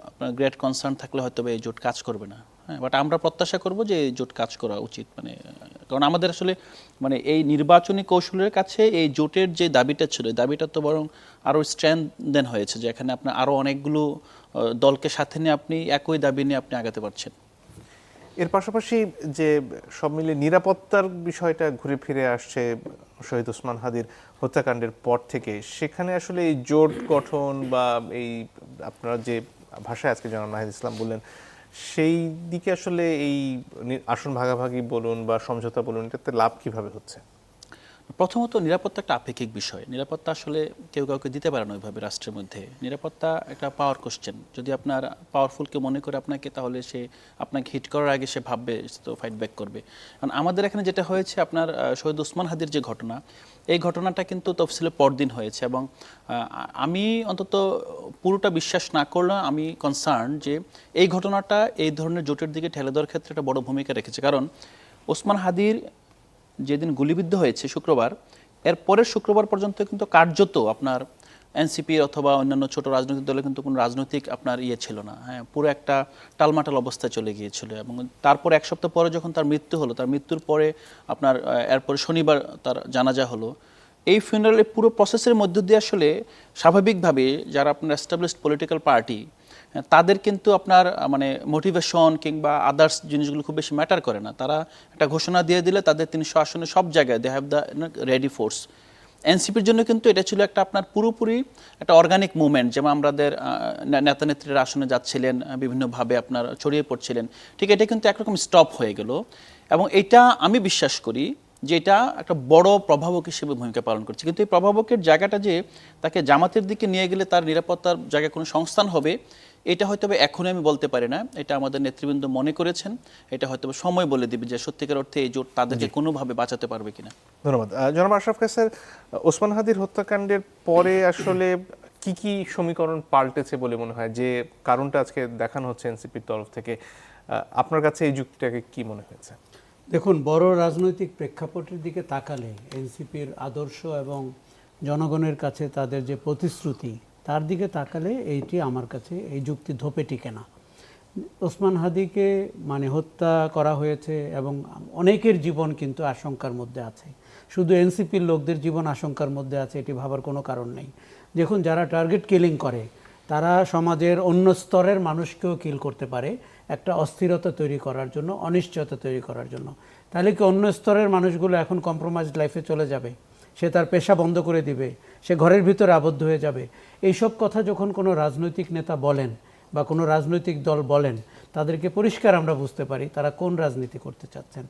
আপনার গ্রেট কনসার্ন থাকলে হয়তো এই জোট কাজ করবে না। হ্যাঁ, বাট আমরা প্রত্যাশা করব যে এই জোট কাজ করা উচিত। মানে কারণ আমাদের আসলে মানে এই নির্বাচনী কৌশলের কাছে এই জোটের যে দাবিটা ছিল, এই দাবিটা তো বরং আরও স্ট্রেংথেন হয়েছে, যে এখানে আপনার আরও অনেকগুলো দলকে সাথে নিয়ে আপনি একই দাবি নিয়ে আপনি আগাতে পারছেন। এর পাশাপাশি যে সব মিলে নিরাপত্তার বিষয়টা ঘুরে ফিরে আসছে শহীদ ওসমান হাদির হত্যাকাণ্ডের পর থেকে, সেখানে আসলে এই জোট গঠন বা এই আপনারা যে ভাষায় আজকে জনাব নাহিদ ইসলাম বললেন, সেই দিকে আসলে এই আসন ভাগাভাগি বলুন বা সমঝোতা বলুন, এটাতে লাভ কিভাবে হচ্ছে? প্রথমত নিরাপত্তা একটা আপেক্ষিক বিষয়। নিরাপত্তা আসলে কেউ কাউকে দিতে পারে না ওইভাবে রাষ্ট্রের মধ্যে। নিরাপত্তা একটা পাওয়ার কোশ্চেন। যদি আপনার পাওয়ারফুল কেউ মনে করে আপনাকে, তাহলে সে আপনাকে হিট করার আগে সে ভাববে, তো ফাইট ব্যাক করবে। কারণ আমাদের এখানে যেটা হয়েছে, আপনার শহীদ ওসমান হাদির যে ঘটনা, এই ঘটনাটা কিন্তু তফসিলের পরদিন হয়েছে, এবং আমি অন্তত পুরোটা বিশ্বাস না করলেও আমি কনসার্ন যে এই ঘটনাটা এই ধরনের জোটের দিকে ঠেলে দেওয়ার ক্ষেত্রে একটা বড় ভূমিকা রেখেছে। কারণ ওসমান হাদির যেদিন গুলিবিদ্ধ হয়েছে শুক্রবার, এর পরের শুক্রবার পর্যন্ত কিন্তু কার্যত আপনার এনসিপি অথবা অন্যান্য ছোট রাজনৈতিক দলে কিন্তু কোনো রাজনৈতিক আপনার ছিল না। হ্যাঁ, পুরো একটা টালমাটাল অবস্থায় চলে গিয়েছিল। এবং তারপর এক সপ্তাহ পরে যখন তার মৃত্যু হলো, তার মৃত্যুর পরে আপনার এরপরে শনিবার তার জানাজা হলো। এই ফুনারালের পুরো প্রসেসের মধ্য দিয়ে আসলে স্বাভাবিকভাবে যারা আপনার এস্টাবলিশড পলিটিক্যাল পার্টি, তাদের কিন্তু আপনার মানে মোটিভেশন কিংবা আদার্স জিনিসগুলো খুব বেশি ম্যাটার করে না। তারা একটা ঘোষণা দিয়ে দিলে তাদের 300 আসনে সব জায়গায় they have the ready force. এনসিপির জন্য কিন্তু এটা ছিল একটা আপনার পুরোপুরি একটা অর্গানিক মুভমেন্ট। যেমন আমাদের নেতা নেত্রীরা আসনে যাচ্ছিলেন, বিভিন্নভাবে আপনার ছড়িয়ে পড়ছিলেন, ঠিক এটা কিন্তু একরকম স্টপ হয়ে গেল। এবং এটা আমি বিশ্বাস করি যে এটা একটা বড় প্রভাবক হিসেবে ভূমিকা পালন করছে। কিন্তু এই প্রভাবকের জায়গাটা যে তাকে জামাতের দিকে নিয়ে গেলে তার নিরাপত্তার জায়গায় কোনো সংস্থান হবে, এটা হয়তো এখনই আমি বলতে পারি না। এটা আমাদের নেতৃবৃন্দ মনে করেছেন, এটা হয়তো সময় বলে দিবে যে সত্যিকার অর্থে এই জোট তাদেরকে কোনোভাবে বাঁচাতে পারবে কিনা। ধন্যবাদ। জনাব আশরাফ কায়সার, ওসমান হাদির হত্যাকাণ্ডের পরে আসলে কি কি সমীকরণ পাল্টেছে বলে মনে হয়, যে কারণটা আজকে দেখানো হচ্ছে এনসিপির তরফ থেকে, আপনার কাছে এই যুক্তিটাকে কি মনে হয়েছে? দেখুন, বড় রাজনৈতিক প্রেক্ষাপটের দিকে তাকালে এনসিপির আদর্শ এবং জনগণের কাছে তাদের যে প্রতিশ্রুতি, তার দিকে তাকালে এইটি আমার কাছে এই যুক্তি ধোপে টিকে না। ওসমান হাদিকে মানে হত্যা করা হয়েছে এবং অনেকের জীবন কিন্তু আশঙ্কার মধ্যে আছে। শুধু এনসিপির লোকদের জীবন আশঙ্কার মধ্যে আছে এটি ভাবার কোনো কারণ নেই। দেখুন, যারা টার্গেট কিলিং করে তারা সমাজের অন্য স্তরের মানুষকেও কিল করতে পারে একটা অস্থিরতা তৈরি করার জন্য, অনিশ্চয়তা তৈরি করার জন্য। তাহলে কি অন্য স্তরের মানুষগুলো এখন কম্প্রোমাইজড লাইফে চলে যাবে? সে তার পেশা বন্ধ করে দিবে, সে ঘরের ভিতরে আবদ্ধ হয়ে যাবে? এইসব কথা যখন কোনো রাজনৈতিক নেতা বলেন বা কোনো রাজনৈতিক দল বলেন, তাদেরকে পরিষ্কার আমরা বুঝতে পারি তারা কোন রাজনীতি করতে চাচ্ছেন।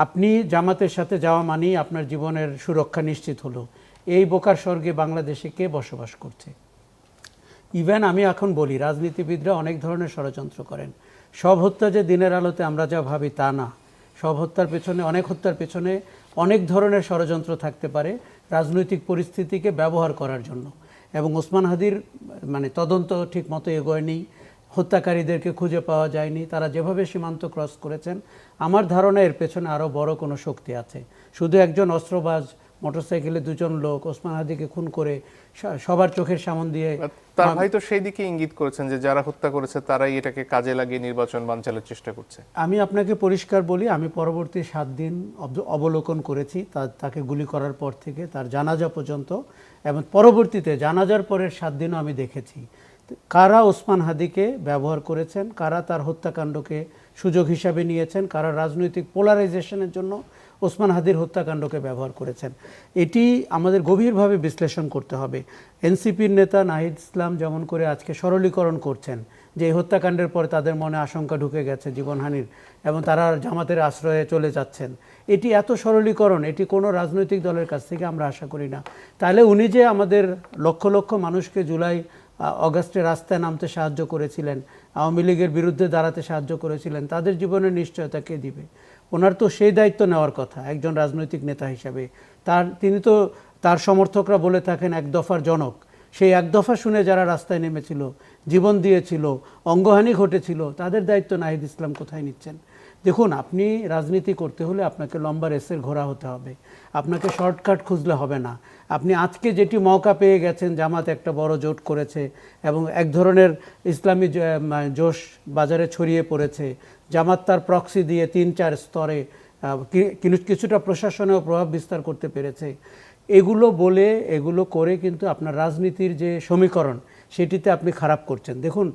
আপনি জামাতের সাথে যাওয়া মানেই আপনার জীবনের সুরক্ষা নিশ্চিত হলো। এই বোকার স্বর্গে বাংলাদেশে কে বসবাস করছে? ইভেন আমি এখন বলি, রাজনীতিবিদরা অনেক ধরনের ষড়যন্ত্র করেন। সব হত্যা যে দিনের আলোতে আমরা যা ভাবি তা না। সব হত্যার পেছনে, অনেক হত্যার পেছনে অনেক ধরনের ষড়যন্ত্র থাকতে পারে রাজনৈতিক পরিস্থিতিকে ব্যবহার করার জন্য। এবং ওসমান হাদির মানে তদন্ত ঠিক মতো এগোয়নি, হত্যাকারীদেরকে খুঁজে পাওয়া যায়নি। তারা যেভাবে সীমান্ত ক্রস করেছেন, আমার ধারণা এর পেছনে আরও বড় কোনো শক্তি আছে। শুধু একজন অস্ত্রবাজ মোটরসাইকেলে দুজন লোক ওসমান হাদিকে খুন করে সবার চোখের সামনে দিয়ে, তার ভাই তো সেই দিকে ইঙ্গিত করেছেন যে যারা হত্যা করেছে তারাই এটাকে কাজে লাগিয়ে নির্বাচন বানচালের চেষ্টা করছে। আমি আপনাকে পরিষ্কার বলি, আমি পরবর্তী 7 দিন অবলোকন করেছি তাকে গুলি করার পর থেকে তার জানাজা পর্যন্ত, এবং পরবর্তীতে জানাজার পরের 7 দিনও আমি দেখেছি কারা ওসমান হাদিকে ব্যবহার করেছেন, কারা তার হত্যাকাণ্ডকে সুযোগ হিসাবে নিয়েছেন, কারা রাজনৈতিক পোলারাইজেশনের জন্য ওসমান হাদির হত্যাকাণ্ডকে ব্যবহার করেছেন। এটি আমাদের গভীরভাবে বিশ্লেষণ করতে হবে। এনসিপির নেতা নাহিদ ইসলাম যেমন করে আজকে সরলীকরণ করছেন যে এই হত্যাকাণ্ডের পরে তাদের মনে আশঙ্কা ঢুকে গেছে জীবনহানির এবং তারা জামাতের আশ্রয়ে চলে যাচ্ছেন, এটি এত সরলীকরণ, এটি কোনো রাজনৈতিক দলের কাছ থেকে আমরা আশা করি না। তাহলে উনি যে আমাদের লক্ষ লক্ষ মানুষকে জুলাই অগাস্টে রাস্তায় নামতে সাহায্য করেছিলেন, আওয়ামী লীগের বিরুদ্ধে দাঁড়াতে সাহায্য করেছিলেন, তাদের জীবনের নিশ্চয়তা কে দিবে? ওনার তো সেই দায়িত্ব নেওয়ার কথা একজন রাজনৈতিক নেতা হিসাবে। তিনি তো, তার সমর্থকরা বলে থাকেন এক দফার জনক। সেই এক দফা শুনে যারা রাস্তায় নেমেছিল, জীবন দিয়েছিল, অঙ্গহানি ঘটেছিল, তাদের দায়িত্ব নাহিদ ইসলাম কোথায় নিচ্ছেন? দেখুন, আপনি রাজনীতি করতে হলে আপনাকে লম্বা রেসের ঘোড়া হতে হবে, আপনাকে শর্টকাট খুঁজলে হবে না। আপনি আজকে যেটি মৌকা পেয়ে গেছেন, জামাত একটা বড় জোট করেছে এবং এক ধরনের ইসলামী জোশ বাজারে ছড়িয়ে পড়েছে, জামাত তার প্রক্সি দিয়ে 3-4 স্তরে কিছুটা প্রশাসনেও প্রভাব বিস্তার করতে পেরেছে। এগুলো বলে, এগুলো করে কিন্তু আপনার রাজনীতির যে সমীকরণ, সেটিতে আপনি খারাপ করছেন। দেখুন,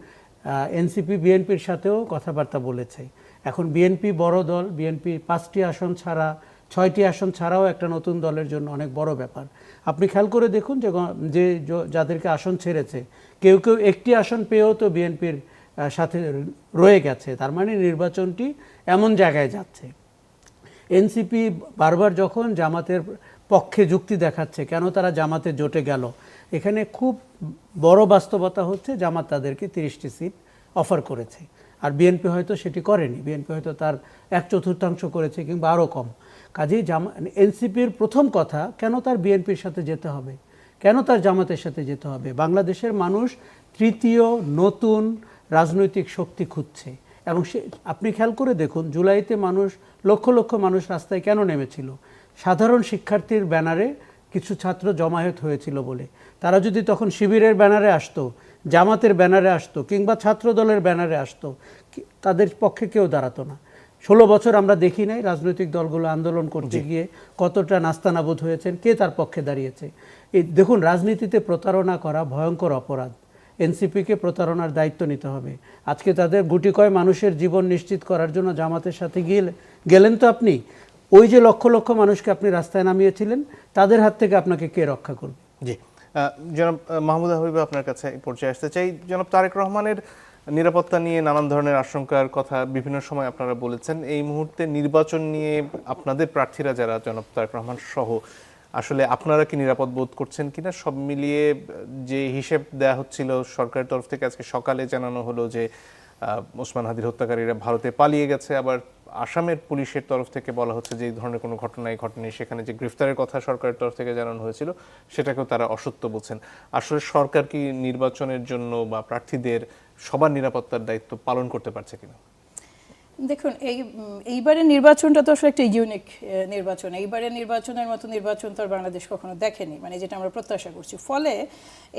এনসিপি বিএনপির সাথেও কথাবার্তা বলেছে। এখন বিএনপি বড় দল, বিএনপি 5টি আসন ছাড়া, 6টি আসন ছাড়াও একটা নতুন দলের জন্য অনেক বড় ব্যাপার। আপনি খেয়াল করে দেখুন যে যাদেরকে আসন ছেড়েছে, কেউ কেউ একটি আসন পেয়েও তো বিএনপির সাথে রয়ে গেছে। তার মানে নির্বাচনটি এমন জায়গায় যাচ্ছে। এনসিপি বারবার যখন জামাতের পক্ষে যুক্তি দেখাচ্ছে কেন তারা জামাতে জোটে গেল, এখানে খুব বড় বাস্তবতা হচ্ছে জামাত তাদেরকে 30টি সিট অফার করেছে, আর বিএনপি হয়তো সেটি করেনি। বিএনপি হয়তো তার 1/4 করেছে কিংবা আরও কম। কাজেই এনসিপির প্রথম কথা, কেন তার বিএনপির সাথে যেতে হবে, কেন তার জামাতের সাথে যেতে হবে? বাংলাদেশের মানুষ তৃতীয় নতুন রাজনৈতিক শক্তি খুঁজছে, এবং আপনি খেয়াল করে দেখুন জুলাইতে মানুষ লক্ষ লক্ষ মানুষ রাস্তায় কেন নেমেছিল? সাধারণ শিক্ষার্থীর ব্যানারে কিছু ছাত্র জমায়েত হয়েছিল বলে। তারা যদি তখন শিবিরের ব্যানারে আসতো, জামাতের ব্যানারে আসতো কিংবা ছাত্র দলের ব্যানারে আসতো, তাদের পক্ষে কেউ দাঁড়াতো না। 16 বছর আমরা দেখি নাই রাজনৈতিক দলগুলো আন্দোলন করতে গিয়ে কতটা নাস্তানাবুদ হয়েছেন, কে তার পক্ষে দাঁড়িয়েছে। এই দেখুন, রাজনীতিতে প্রতারণা করা ভয়ঙ্কর অপরাধ। এনসিপিকে প্রতারণার দায়িত্ব নিতে হবে। আজকে তাদের গুটি কয় মানুষের জীবন নিশ্চিত করার জন্য জামাতের সাথে গেলেন তো আপনি, ওই যে লক্ষ লক্ষ মানুষকে আপনি রাস্তায় নামিয়েছিলেন, তাদের হাত থেকে আপনাকে কে রক্ষা করবে? জি, জনাব মাহমুদা হাবিবা, আপনার কাছে এই পর্যায়ে আসতে চাই। জনাব তারেক রহমানের নিরাপত্তা নিয়ে নানান ধরনের আশঙ্কার কথা বিভিন্ন সময় আপনারা বলেছেন। এই মুহূর্তে নির্বাচন নিয়ে আপনাদের প্রার্থীরা যারা, জনাব তারেক রহমান সহ, আসলে আপনারা কি নিরাপদ বোধ করছেন কিনা? সব মিলিয়ে যে হিসেব দেয়া হচ্ছিল সরকারের তরফ থেকে, আজকে সকালে জানানো হলো যে ওসমান হাদির হত্যাকারীরা ভারতে পালিয়ে গেছে। আবার আসামের পুলিশের তরফ থেকে বলা হচ্ছে যে এই ধরনের কোনো ঘটনাই ঘটেনি। সেখানে যে গ্রেফতারের কথা সরকারের তরফ থেকে জানানো হয়েছিল সেটাকেও তারা অসত্য বলছেন। আসলে সরকার কি নির্বাচনের জন্য বা প্রার্থীদের সবার নিরাপত্তার দায়িত্ব পালন করতে পারছে কিনা? দেখুন, এইবারের নির্বাচনটা তো আসলে একটা ইউনিক নির্বাচন। এইবারের নির্বাচনের মতো নির্বাচন তো আর বাংলাদেশ কখনো দেখেনি, মানে যেটা আমরা প্রত্যাশা করছি। ফলে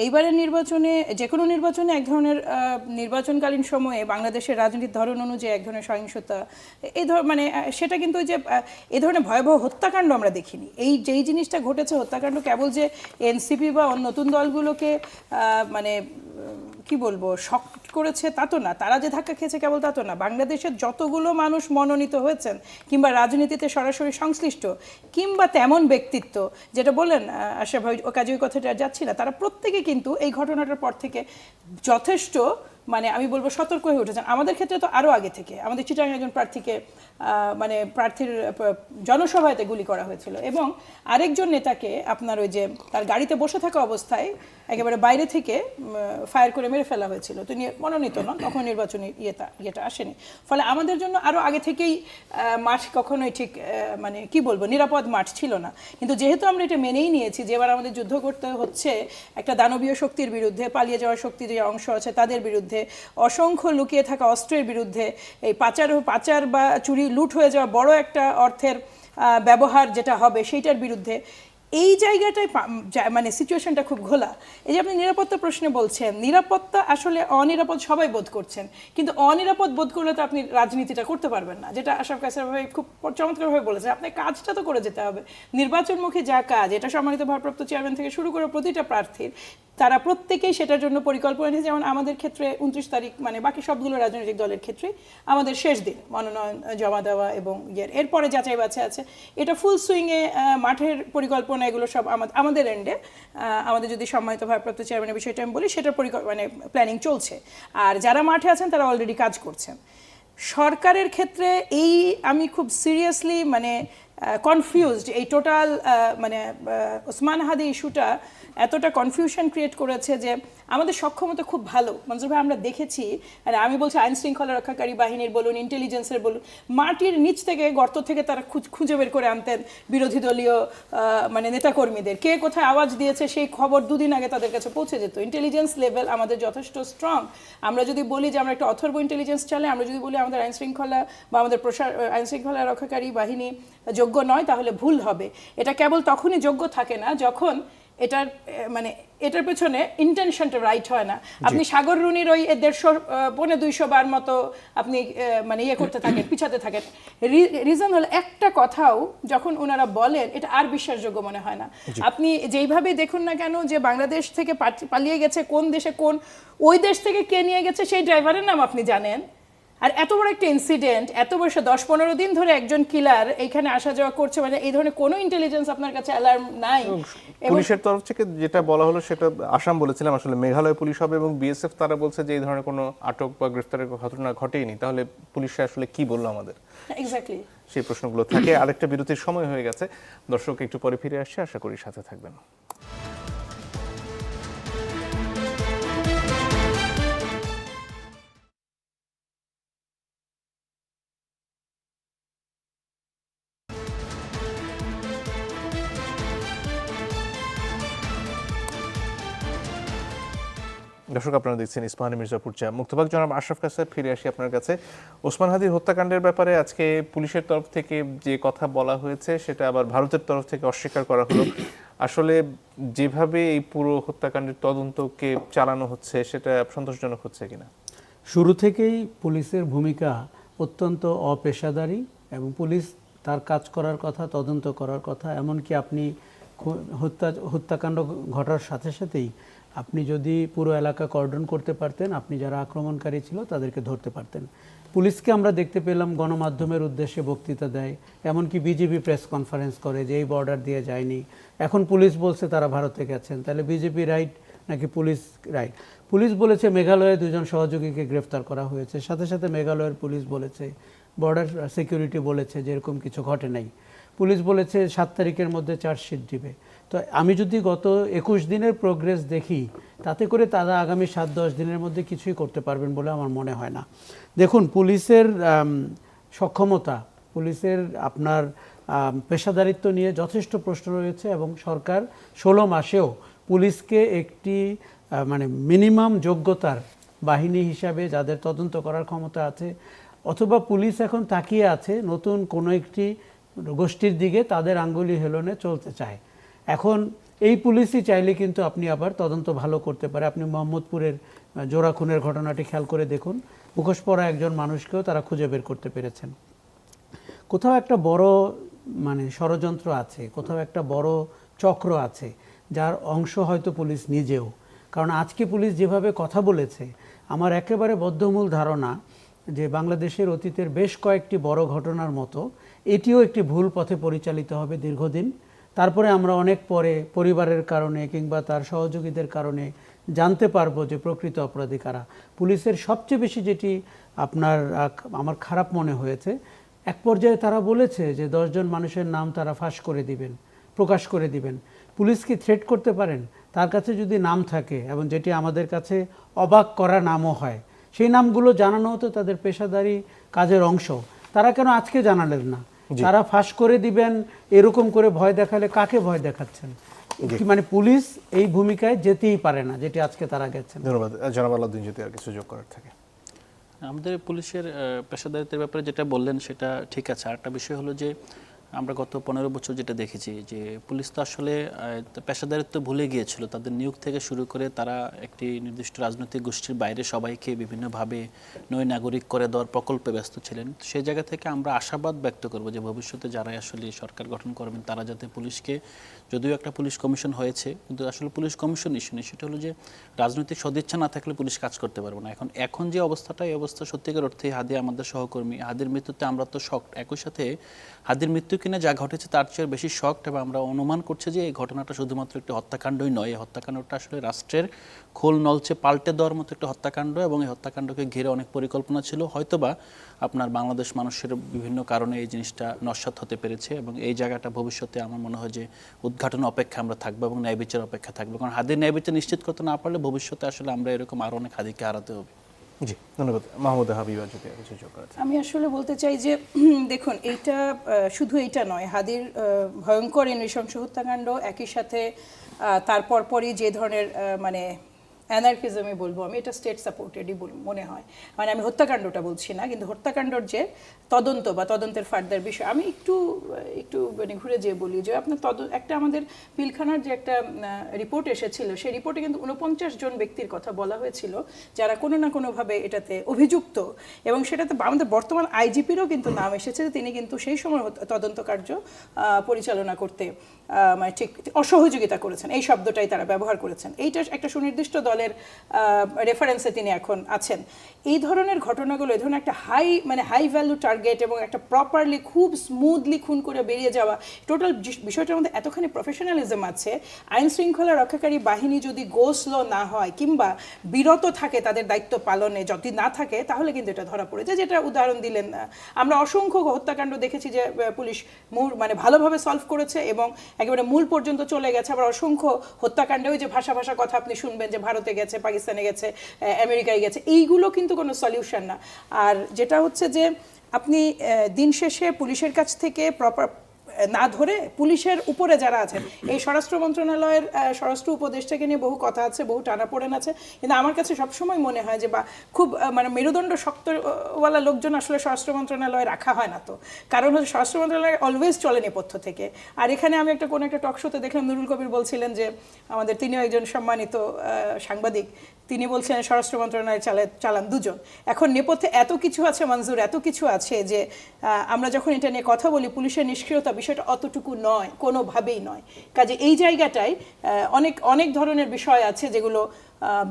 এইবারের নির্বাচনে, যে কোনো নির্বাচনে এক ধরনের নির্বাচনকালীন সময়ে বাংলাদেশের রাজনীতির ধরন অনুযায়ী এক ধরনের সহিংসতা, মানে সেটা কিন্তু যে এই ধরনের ভয়াবহ হত্যাকাণ্ড আমরা দেখিনি। যেই জিনিসটা ঘটেছে, হত্যাকাণ্ড কেবল যে এনসিপি বা নতুন দলগুলোকে মানে কি বলবো শক করেছে তা তো না, তারা যে ধাক্কা খেয়েছে কেবল তা তো না। বাংলাদেশের যতগুলো মানুষ মনোনীত হয়েছেন কিংবা রাজনীতিতে সরাসরি সংশ্লিষ্ট কিংবা তেমন ব্যক্তিত্ব, যেটা বললেন আশরাফ ভাই, কাজে ওই কথাটা যাচ্ছি না, তারা প্রত্যেকে কিন্তু এই ঘটনাটার পর থেকে যথেষ্ট, মানে আমি বলবো সতর্ক হয়ে উঠেছেন। আমাদের ক্ষেত্রে তো আরও আগে থেকে আমাদের চিটাগাং একজন প্রার্থীকে মানে প্রার্থীর জনসভাতে গুলি করা হয়েছিল, এবং আরেকজন নেতাকে আপনার ওই যে তার গাড়িতে বসে থাকা অবস্থায় একেবারে বাইরে থেকে ফায়ার করে মেরে ফেলা হয়েছিল। তিনি মনোনীত নন, তখন নির্বাচনী ইয়েটা আসেনি। ফলে আমাদের জন্য আরও আগে থেকেই মাঠ কখনোই ঠিক মানে কি বলবো নিরাপদ মাঠ ছিল না। কিন্তু যেহেতু আমরা এটা মেনেই নিয়েছি যে এবার আমাদের যুদ্ধ করতে হচ্ছে একটা দানবীয় শক্তির বিরুদ্ধে, পালিয়ে যাওয়ার শক্তি যে অংশ আছে তাদের বিরুদ্ধে, অসংখ্য লুকিয়ে থাকা অস্ত্রের বিরুদ্ধে, এই পাচার বা চুরি লুট হয়ে যাওয়া বড় একটা অর্থের ব্যবহার যেটা হবে সেইটার বিরুদ্ধে, এই জায়গাটায় মানে সিচুয়েশনটা খুব ঘোলা। এই যে আপনি নিরাপত্তা প্রশ্নে বলছেন, নিরাপত্তা আসলে অনিরাপদ সবাই বোধ করছেন, কিন্তু অনিরাপদ বোধ করলে তো আপনি রাজনীতিটা করতে পারবেন না, যেটা আশরাফ কায়সার ভাই খুব চমৎকারভাবে বলেছেন। আপনার কাজটা তো করে যেতে হবে। নির্বাচনমুখী যা কাজ, এটা সম্মানিত ভারপ্রাপ্ত চেয়ারম্যান থেকে শুরু করে প্রতিটা প্রার্থীর, তারা প্রত্যেকেই সেটার জন্য পরিকল্পনা নিয়েছে। যেমন আমাদের ক্ষেত্রে 29 তারিখ, মানে বাকি সবগুলো রাজনৈতিক দলের ক্ষেত্রে আমাদের শেষ দিন মনোনয়ন জমা দেওয়া এবং এরপরে যাচাই বাছাই আছে। এটা ফুল সুইংয়ে মাঠের পরিকল্পনা, এগুলো সব আমাদের এন্ডে, আমাদের যদি সম্মানিত ভারপ্রাপ্ত চেয়ারম্যানের বিষয়টা আমি বলি, সেটার মানে প্ল্যানিং চলছে। আর যারা মাঠে আছেন তারা অলরেডি কাজ করছেন। সরকারের ক্ষেত্রে আমি খুব সিরিয়াসলি মানে কনফিউজড। এই টোটাল মানে ওসমান হাদি ইস্যুটা এতটা কনফিউশন ক্রিয়েট করেছে যে আমাদের সক্ষমতা খুব ভালো, মনজুর ভাই, আমরা দেখেছি। আর আমি বলছি আইন শৃঙ্খলা রক্ষাকারী বাহিনীর বলুন, ইন্টেলিজেন্সের বলুন, মাটির নিচ থেকে, গর্ত থেকে তারা খুঁজে বের করে আনতেন বিরোধী দলীয় মানে নেতাকর্মীদের, কে কোথায় আওয়াজ দিয়েছে সেই খবর 2 দিন আগে তাদের কাছে পৌঁছে যেত। ইন্টেলিজেন্স লেভেল আমাদের যথেষ্ট স্ট্রং। আমরা যদি বলি যে আমরা একটা অথর্ব ইন্টেলিজেন্স চালাই, আমরা যদি বলি আমাদের আইন শৃঙ্খলা বা আমাদের আইন শৃঙ্খলা রক্ষাকারী বাহিনী যোগ্য নয়, তাহলে ভুল হবে। এটা কেবল তখনই যোগ্য থাকে না যখন এটার পেছনে ইন্টেনশনটা রাইট হয় না। আপনি সাগর রুনির ওই 150-200 বার মতো আপনি মানে করতে থাকেন, পিছাতে থাকেন। রিজন হলো একটা কথাও যখন ওনারা বলেন এটা আর বিশ্বাসযোগ্য মনে হয় না। আপনি যেইভাবেই দেখুন না কেন যে বাংলাদেশ থেকে পালিয়ে গেছে, কোন দেশে ওই দেশ থেকে কে নিয়ে গেছে সেই ড্রাইভারের নাম আপনি জানেন, আর এত বড় একটা ইনসিডেন্ট, এত বড় 10-15 দিন ধরে একজন কিলার এখানে আসা যাওয়া করছে, মানে এই ধরনের কোনো ইন্টেলিজেন্স আপনার কাছে অ্যালার্ম নাই। পুলিশের তরফ থেকে যেটা বলা হলো সেটা আসাম বলেছিলাম, আসলে মেঘালয় পুলিশ হবে এবং বিএসএফ তারা বলছে যে এই ধরনের কোনো আটক বা গ্রেফতারের ঘটনা ঘটেনি। তাহলে পুলিশ আসলে কি বললো আমাদের? এক্স্যাক্টলি সেই প্রশ্নগুলো থাকে। আরেকটা বিরতির সময় হয়ে গেছে, দর্শক একটু পরে ফিরে আসছে, আশা করি সাথে থাকবেন। দর্শক আপনারা দেখছেন ইস্পাহানি মির্জাপুর চা মুক্তবাক। জনাব আশরাফ কাসাব, ফিরে আসি আপনার কাছে। ওসমান হাদির হত্যাকাণ্ডের ব্যাপারে আজকে পুলিশের তরফ থেকে যে কথা বলা হয়েছে সেটা আবার ভারতের তরফ থেকে অস্বীকার করা হলো। আসলে যেভাবে এই পুরো হত্যাকাণ্ডের তদন্তকে চালানো হচ্ছে সেটা সন্তোষজনক হচ্ছে কিনা? শুরু থেকেই পুলিশের ভূমিকা অত্যন্ত অপেশাদারী এবং পুলিশ তার কাজ করার কথা, তদন্ত করার কথা। এমনকি আপনি হত্যাকাণ্ড ঘটার সাথে সাথেই আপনি যদি পুরো এলাকা কর্ডন করতে পারতেন, আপনি যারা আক্রমণকারী ছিল তাদেরকে ধরতে পারতেন। পুলিশকে আমরা দেখতে পেলাম গণমাধ্যমের উদ্দেশ্যে বক্তৃতা দেয়, এমনকি বিজেপি প্রেস কনফারেন্স করে যে এই বর্ডার দিয়ে যায়নি। এখন পুলিশ বলছে তারা ভারতে গেছেন, তাহলে বিজেপি রাইট নাকি পুলিশ রাইট? পুলিশ বলেছে মেঘালয়ে 2 জন সহযোগীকে গ্রেফতার করা হয়েছে, সাথে সাথে মেঘালয়ের পুলিশ বলেছে, বর্ডার সিকিউরিটি বলেছে যে এরকম কিছু ঘটে নাই। পুলিশ বলেছে 7 তারিখের মধ্যে চার্জশিট দিবে। তো আমি যদি গত 21 দিনের প্রোগ্রেস দেখি, তাতে করে তারা আগামী 7-10 দিনের মধ্যে কিছুই করতে পারবেন বলে আমার মনে হয় না। দেখুন, পুলিশের সক্ষমতা, পুলিশের আপনার পেশাদারিত্ব নিয়ে যথেষ্ট প্রশ্ন রয়েছে এবং সরকার 16 মাসেও পুলিশকে একটি মানে মিনিমাম যোগ্যতার বাহিনী হিসাবে যাদের তদন্ত করার ক্ষমতা আছে, অথবা পুলিশ এখন তাকিয়ে আছে নতুন কোনো একটি গোষ্ঠীর দিকে, তাদের আঙ্গুলি হেলনে চলতে চায়। এখন এই পুলিশই চাইলে কিন্তু আপনি আবার তদন্ত ভালো করতে পারে। আপনি মোহাম্মদপুরের জোড়া খুনের ঘটনাটি খেয়াল করে দেখুন, মুখোশ পরা একজন মানুষকেও তারা খুঁজে বের করতে পেরেছেন। কোথাও একটা বড় মানে ষড়যন্ত্র আছে, কোথাও একটা বড় চক্র আছে, যার অংশ হয়তো পুলিশ নিজেও। কারণ আজকে পুলিশ যেভাবে কথা বলেছে, আমার একেবারে বদ্ধমূল ধারণা যে বাংলাদেশের অতীতের বেশ কয়েকটি বড় ঘটনার মতো এটিও একটি ভুল পথে পরিচালিত হবে দীর্ঘদিন। তারপরে আমরা অনেক পরে পরিবারের কারণে কিংবা তার সহযোগীদের কারণে জানতে পারবো যে প্রকৃত অপরাধী কারা। পুলিশের সবচেয়ে বেশি যেটি আমার খারাপ মনে হয়েছে, এক পর্যায়ে তারা বলেছে যে 10 জন মানুষের নাম তারা ফাঁস করে দিবেন, প্রকাশ করে দিবেন। পুলিশ কি থ্রেট করতে পারেন? তার কাছে যদি নাম থাকে এবং যেটি আমাদের কাছে অবাক করা নামও হয়, সেই নামগুলো জানানো হতো তাদের পেশাদারি কাজের অংশ। তারা কেন আজকে জানালেন না? তারা ফাঁস করে দিবেন এরকম করে ভয় দেখালে কাকে ভয় দেখাচ্ছেন? মানে পুলিশ এই ভূমিকায় যেতেই পারে না, যেটি আজকে তারা গেছেন। ধন্যবাদ। জনাব আলাউদ্দিন, যদি আর কিছু যোগ করার থাকে। আমাদের পুলিশের পেশাদারিত্বের ব্যাপারে যেটা বললেন সেটা ঠিক আছে। আরেকটা বিষয় হলো যে আমরা গত 15 বছর যেটা দেখেছি যে পুলিশ তো আসলে পেশাদারিত্ব ভুলে গিয়েছিল। তাদের নিয়োগ থেকে শুরু করে তারা একটি নির্দিষ্ট রাজনৈতিক গোষ্ঠীর বাইরে সবাইকে বিভিন্নভাবে নয় নাগরিক করে দেওয়ার প্রকল্পে ব্যস্ত ছিলেন। সেই জায়গা থেকে আমরা আশাবাদ ব্যক্ত করব যে ভবিষ্যতে যারা আসলে সরকার গঠন করবেন তারা যাতে পুলিশকে, যদিও একটা পুলিশ কমিশন হয়েছে কিন্তু আসলে পুলিশ কমিশন ইস্যু নেই, সেটা হলো যে রাজনৈতিক সদিচ্ছা না থাকলে পুলিশ কাজ করতে পারবে না। এখন যে অবস্থাটা, এই অবস্থা সত্যিকার অর্থে হাদি আমাদের সহকর্মী, হাদির মৃত্যুতে আমরা তো শকড। একই সাথে হাদির মৃত্যু কিনা যা ঘটেছে তার চেয়ে বেশি শকড, এবং আমরা অনুমান করছি যে এই ঘটনাটা শুধুমাত্র একটি হত্যাকাণ্ডই নয়, এই হত্যাকাণ্ডটা আসলে রাষ্ট্রের খোল নলচে পাল্টে দেওয়ার মতো একটা হত্যাকাণ্ড, এবং এই হত্যাকাণ্ডকে ঘিরে অনেক পরিকল্পনা ছিল। হয়তোবা আপনার বাংলাদেশ মানুষের বিভিন্ন কারণে এই জিনিসটা নস্যাৎ হতে পেরেছে, এবং এই জায়গাটা ভবিষ্যতে আমার মনে হয় যে উদ্ঘাটন অপেক্ষা আমরা থাকবো এবং ন্যায় বিচার অপেক্ষা থাকবো। কারণ হাদির ন্যায় বিচার নিশ্চিত করতে না পারলে ভবিষ্যতে আসলে আমরা এরকম আরও অনেক হাদিকে হারাতে হবে। জি, ধন্যবাদ। মাহমুদা হাবিবা, যদি আর কিছু যোগ করার থাকে। আমি আসলে বলতে চাই যে দেখুন, এইটা শুধু এইটা নয়, হাদির ভয়ঙ্কর এই নৃশংস হত্যাকাণ্ড, একই সাথে তার পরপরই যে ধরনের মানে অ্যানার্কিজমই বলবো আমি, এটা স্টেট সাপোর্টেডই মনে হয়। মানে আমি হত্যাকাণ্ডটা বলছি না, কিন্তু হত্যাকাণ্ডর যে তদন্ত বা তদন্তের ফার্দার বিষয়, আমি একটু মানে ঘুরে যেয়ে বলি যে আপনার একটা আমাদের পিলখানার যে একটা রিপোর্ট এসেছিল, সেই রিপোর্টে কিন্তু 49 জন ব্যক্তির কথা বলা হয়েছিল যারা কোনো না কোনোভাবে এটাতে অভিযুক্ত, এবং সেটাতে আমাদের বর্তমান আইজিপিরও কিন্তু নাম এসেছে, তিনি কিন্তু সেই সময় তদন্ত কার্য পরিচালনা করতে মানে ঠিক অসহযোগিতা করেছেন, এই শব্দটাই তারা ব্যবহার করেছেন। এইটা একটা সুনির্দিষ্ট দলের দলের রেফারেন্সে তিনি এখন আছেন। এই ধরনের ঘটনাগুলো, এই ধরনের একটা হাই ভ্যালু টার্গেট এবং একটা প্রপারলি খুব স্মুথলি খুন করে বেরিয়ে যাওয়া, টোটাল বিষয়টার মধ্যে এতখানি প্রফেশনালিজম আছে। আইন শৃঙ্খলা রক্ষাকারী বাহিনী যদি গো স্লো না হয় কিংবা বিরত থাকে তাদের দায়িত্ব পালনে, যদি না থাকে তাহলে কিন্তু এটা ধরা পড়ে যায়। যেটা উদাহরণ দিলেন, আমরা অসংখ্য হত্যাকাণ্ড দেখেছি যে পুলিশ ভালোভাবে সলভ করেছে এবং একেবারে মূল পর্যন্ত চলে গেছে। আবার অসংখ্য হত্যাকাণ্ডে ওই যে ভাষা কথা আপনি শুনবেন যে ভারতে গেছে, পাকিস্তানে গেছে, আমেরিকায় গেছে, এইগুলো কিন্তু কোনো সলিউশন না। আর যেটা হচ্ছে যে আপনি দিন শেষে পুলিশের কাছ থেকে প্রপার না ধরে পুলিশের উপরে যারা আছেন, এই স্বরাষ্ট্র মন্ত্রণালয়ের স্বরাষ্ট্র উপদেষ্টাকে নিয়ে বহু কথা আছে, বহু টানাপোড়েন আছে, কিন্তু আমার কাছে সবসময় মনে হয় যে বা খুব মেরুদণ্ড শক্তওয়ালা লোকজন আসলে স্বরাষ্ট্র মন্ত্রণালয়ে রাখা হয় না। তো কারণ হচ্ছে স্বরাষ্ট্র মন্ত্রণালয় অলওয়েজ চলে নেপথ্য থেকে। আর এখানে আমি কোনো একটা টক শোতে দেখলাম নুরুল কবির বলছিলেন যে আমাদের তিনিও একজন সম্মানিত সাংবাদিক, তিনি বলছেন স্বরাষ্ট্র মন্ত্রণালয় চালান দুজন। এখন নেপথ্যে এত কিছু আছে মঞ্জুর, এত কিছু আছে যে আমরা যখন এটা নিয়ে কথা বলি, পুলিশের নিষ্ক্রিয়তা বিষয়টা অতটুকু নয়, কোনোভাবেই নয়। কাজে এই জায়গাটায় অনেক ধরনের বিষয় আছে যেগুলো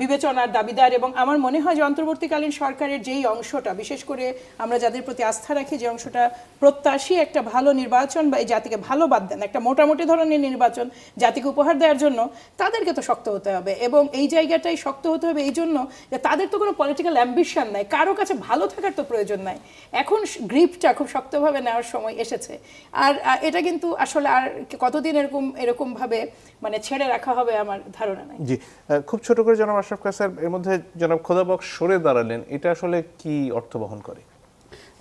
বিবেচনার দাবিদার। এবং আমার মনে হয় যে অন্তর্বর্তীকালীন সরকারের যেই অংশটা, বিশেষ করে আমরা যাদের প্রতি আস্থা রাখি, যে অংশটা প্রত্যাশী একটা ভালো নির্বাচন বা এই জাতিকে ভালো বাদ দেন একটা মোটামুটি ধরনের নির্বাচন জাতিকে উপহার দেওয়ার জন্য, তাদেরকে তো শক্ত হতে হবে। এবং এই জায়গাটাই শক্ত হতে হবে এই জন্য যে তাদের তো কোনো পলিটিক্যাল অ্যাম্বিশন নাই, কারো কাছে ভালো থাকার তো প্রয়োজন নাই। এখন গ্রিপটা খুব শক্তভাবে নেওয়ার সময় এসেছে। আর এটা কিন্তু আসলে আর কতদিন এরকমভাবে ছেড়ে রাখা হবে আমার ধারণা নাই। জি, খুব ছোট করে জনাব আশরাফ খান স্যার, এর মধ্যে জনাব খোদাবক্স সরে দাঁড়ালেন, এটা আসলে কি অর্থ বহন করে?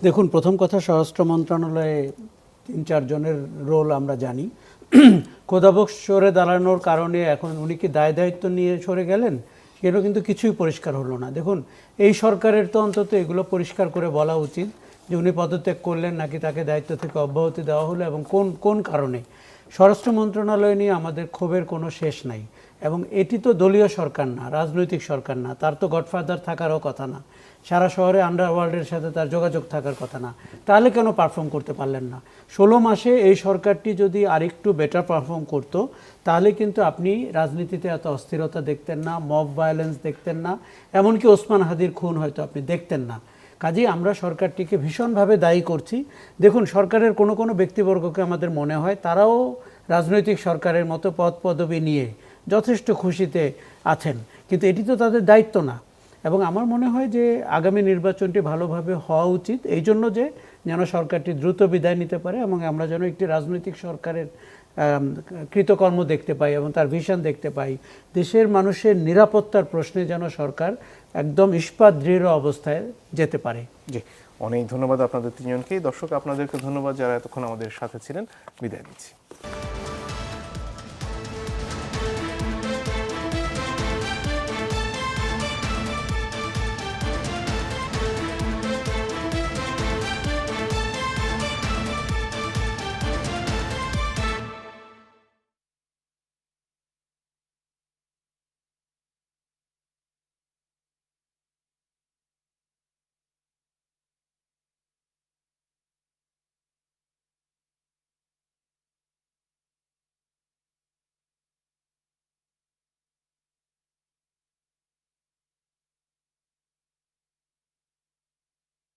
দেখুন, প্রথম কথা, স্বরাষ্ট্র মন্ত্রণালয়ে ৩-৪ জনের রোল আমরা জানি। খোদাবক্স সরে দাঁড়ানোর কারণে এখন উনি কি দায়িত্ব নিয়ে সরে গেলেন, এগুলো কিন্তু কিছুই পরিষ্কার হলো না। দেখুন, এই সরকারের তো অন্তত এগুলো পরিষ্কার করে বলা উচিত যে উনি পদত্যাগ করলেন নাকি তাকে দায়িত্ব থেকে অব্যাহতি দেওয়া হলো এবং কোন কারণে। স্বরাষ্ট্র মন্ত্রণালয় নিয়ে আমাদের ক্ষোভের কোনো শেষ নাই, এবং এটি তো দলীয় সরকার না, রাজনৈতিক সরকার না, তার তো গডফাদার থাকারও কথা না, সারা শহরে আন্ডারওয়ার্ল্ডের সাথে তার যোগাযোগ থাকার কথা না, তাহলে কেন পারফর্ম করতে পারলেন না? 16 মাসে এই সরকারটি যদি আরেকটু বেটার পারফর্ম করত, তাহলে কিন্তু আপনি রাজনীতিতে এত অস্থিরতা দেখতেন না, মব ভায়োলেন্স দেখতেন না, এমনকি ওসমান হাদির খুন হয়তো আপনি দেখতেন না। কাজেই আমরা সরকারটিকে ভীষণভাবে দায়ী করছি। দেখুন, সরকারের কোনো ব্যক্তিবর্গকে আমাদের মনে হয় তারাও রাজনৈতিক সরকারের মতো পদ পদবি নিয়ে যথেষ্ট খুশিতে আছেন, কিন্তু এটি তো তাদের দায়িত্ব না। এবং আমার মনে হয় যে আগামী নির্বাচনটি ভালোভাবে হওয়া উচিত, এই জন্য যে যেন সরকারটি দ্রুত বিদায় নিতে পারে এবং আমরা যেন একটি রাজনৈতিক সরকারের কৃতকর্ম দেখতে পাই এবং তার ভিশন দেখতে পাই। দেশের মানুষের নিরাপত্তার প্রশ্নে যেন সরকার একদম ইস্পাত দৃঢ় অবস্থায় যেতে পারে। জি, অনেক ধন্যবাদ আপনাদের তিনজনকেই। দর্শক, আপনাদেরকে ধন্যবাদ যারা এতক্ষণ আমাদের সাথে ছিলেন। বিদায় নিচ্ছি।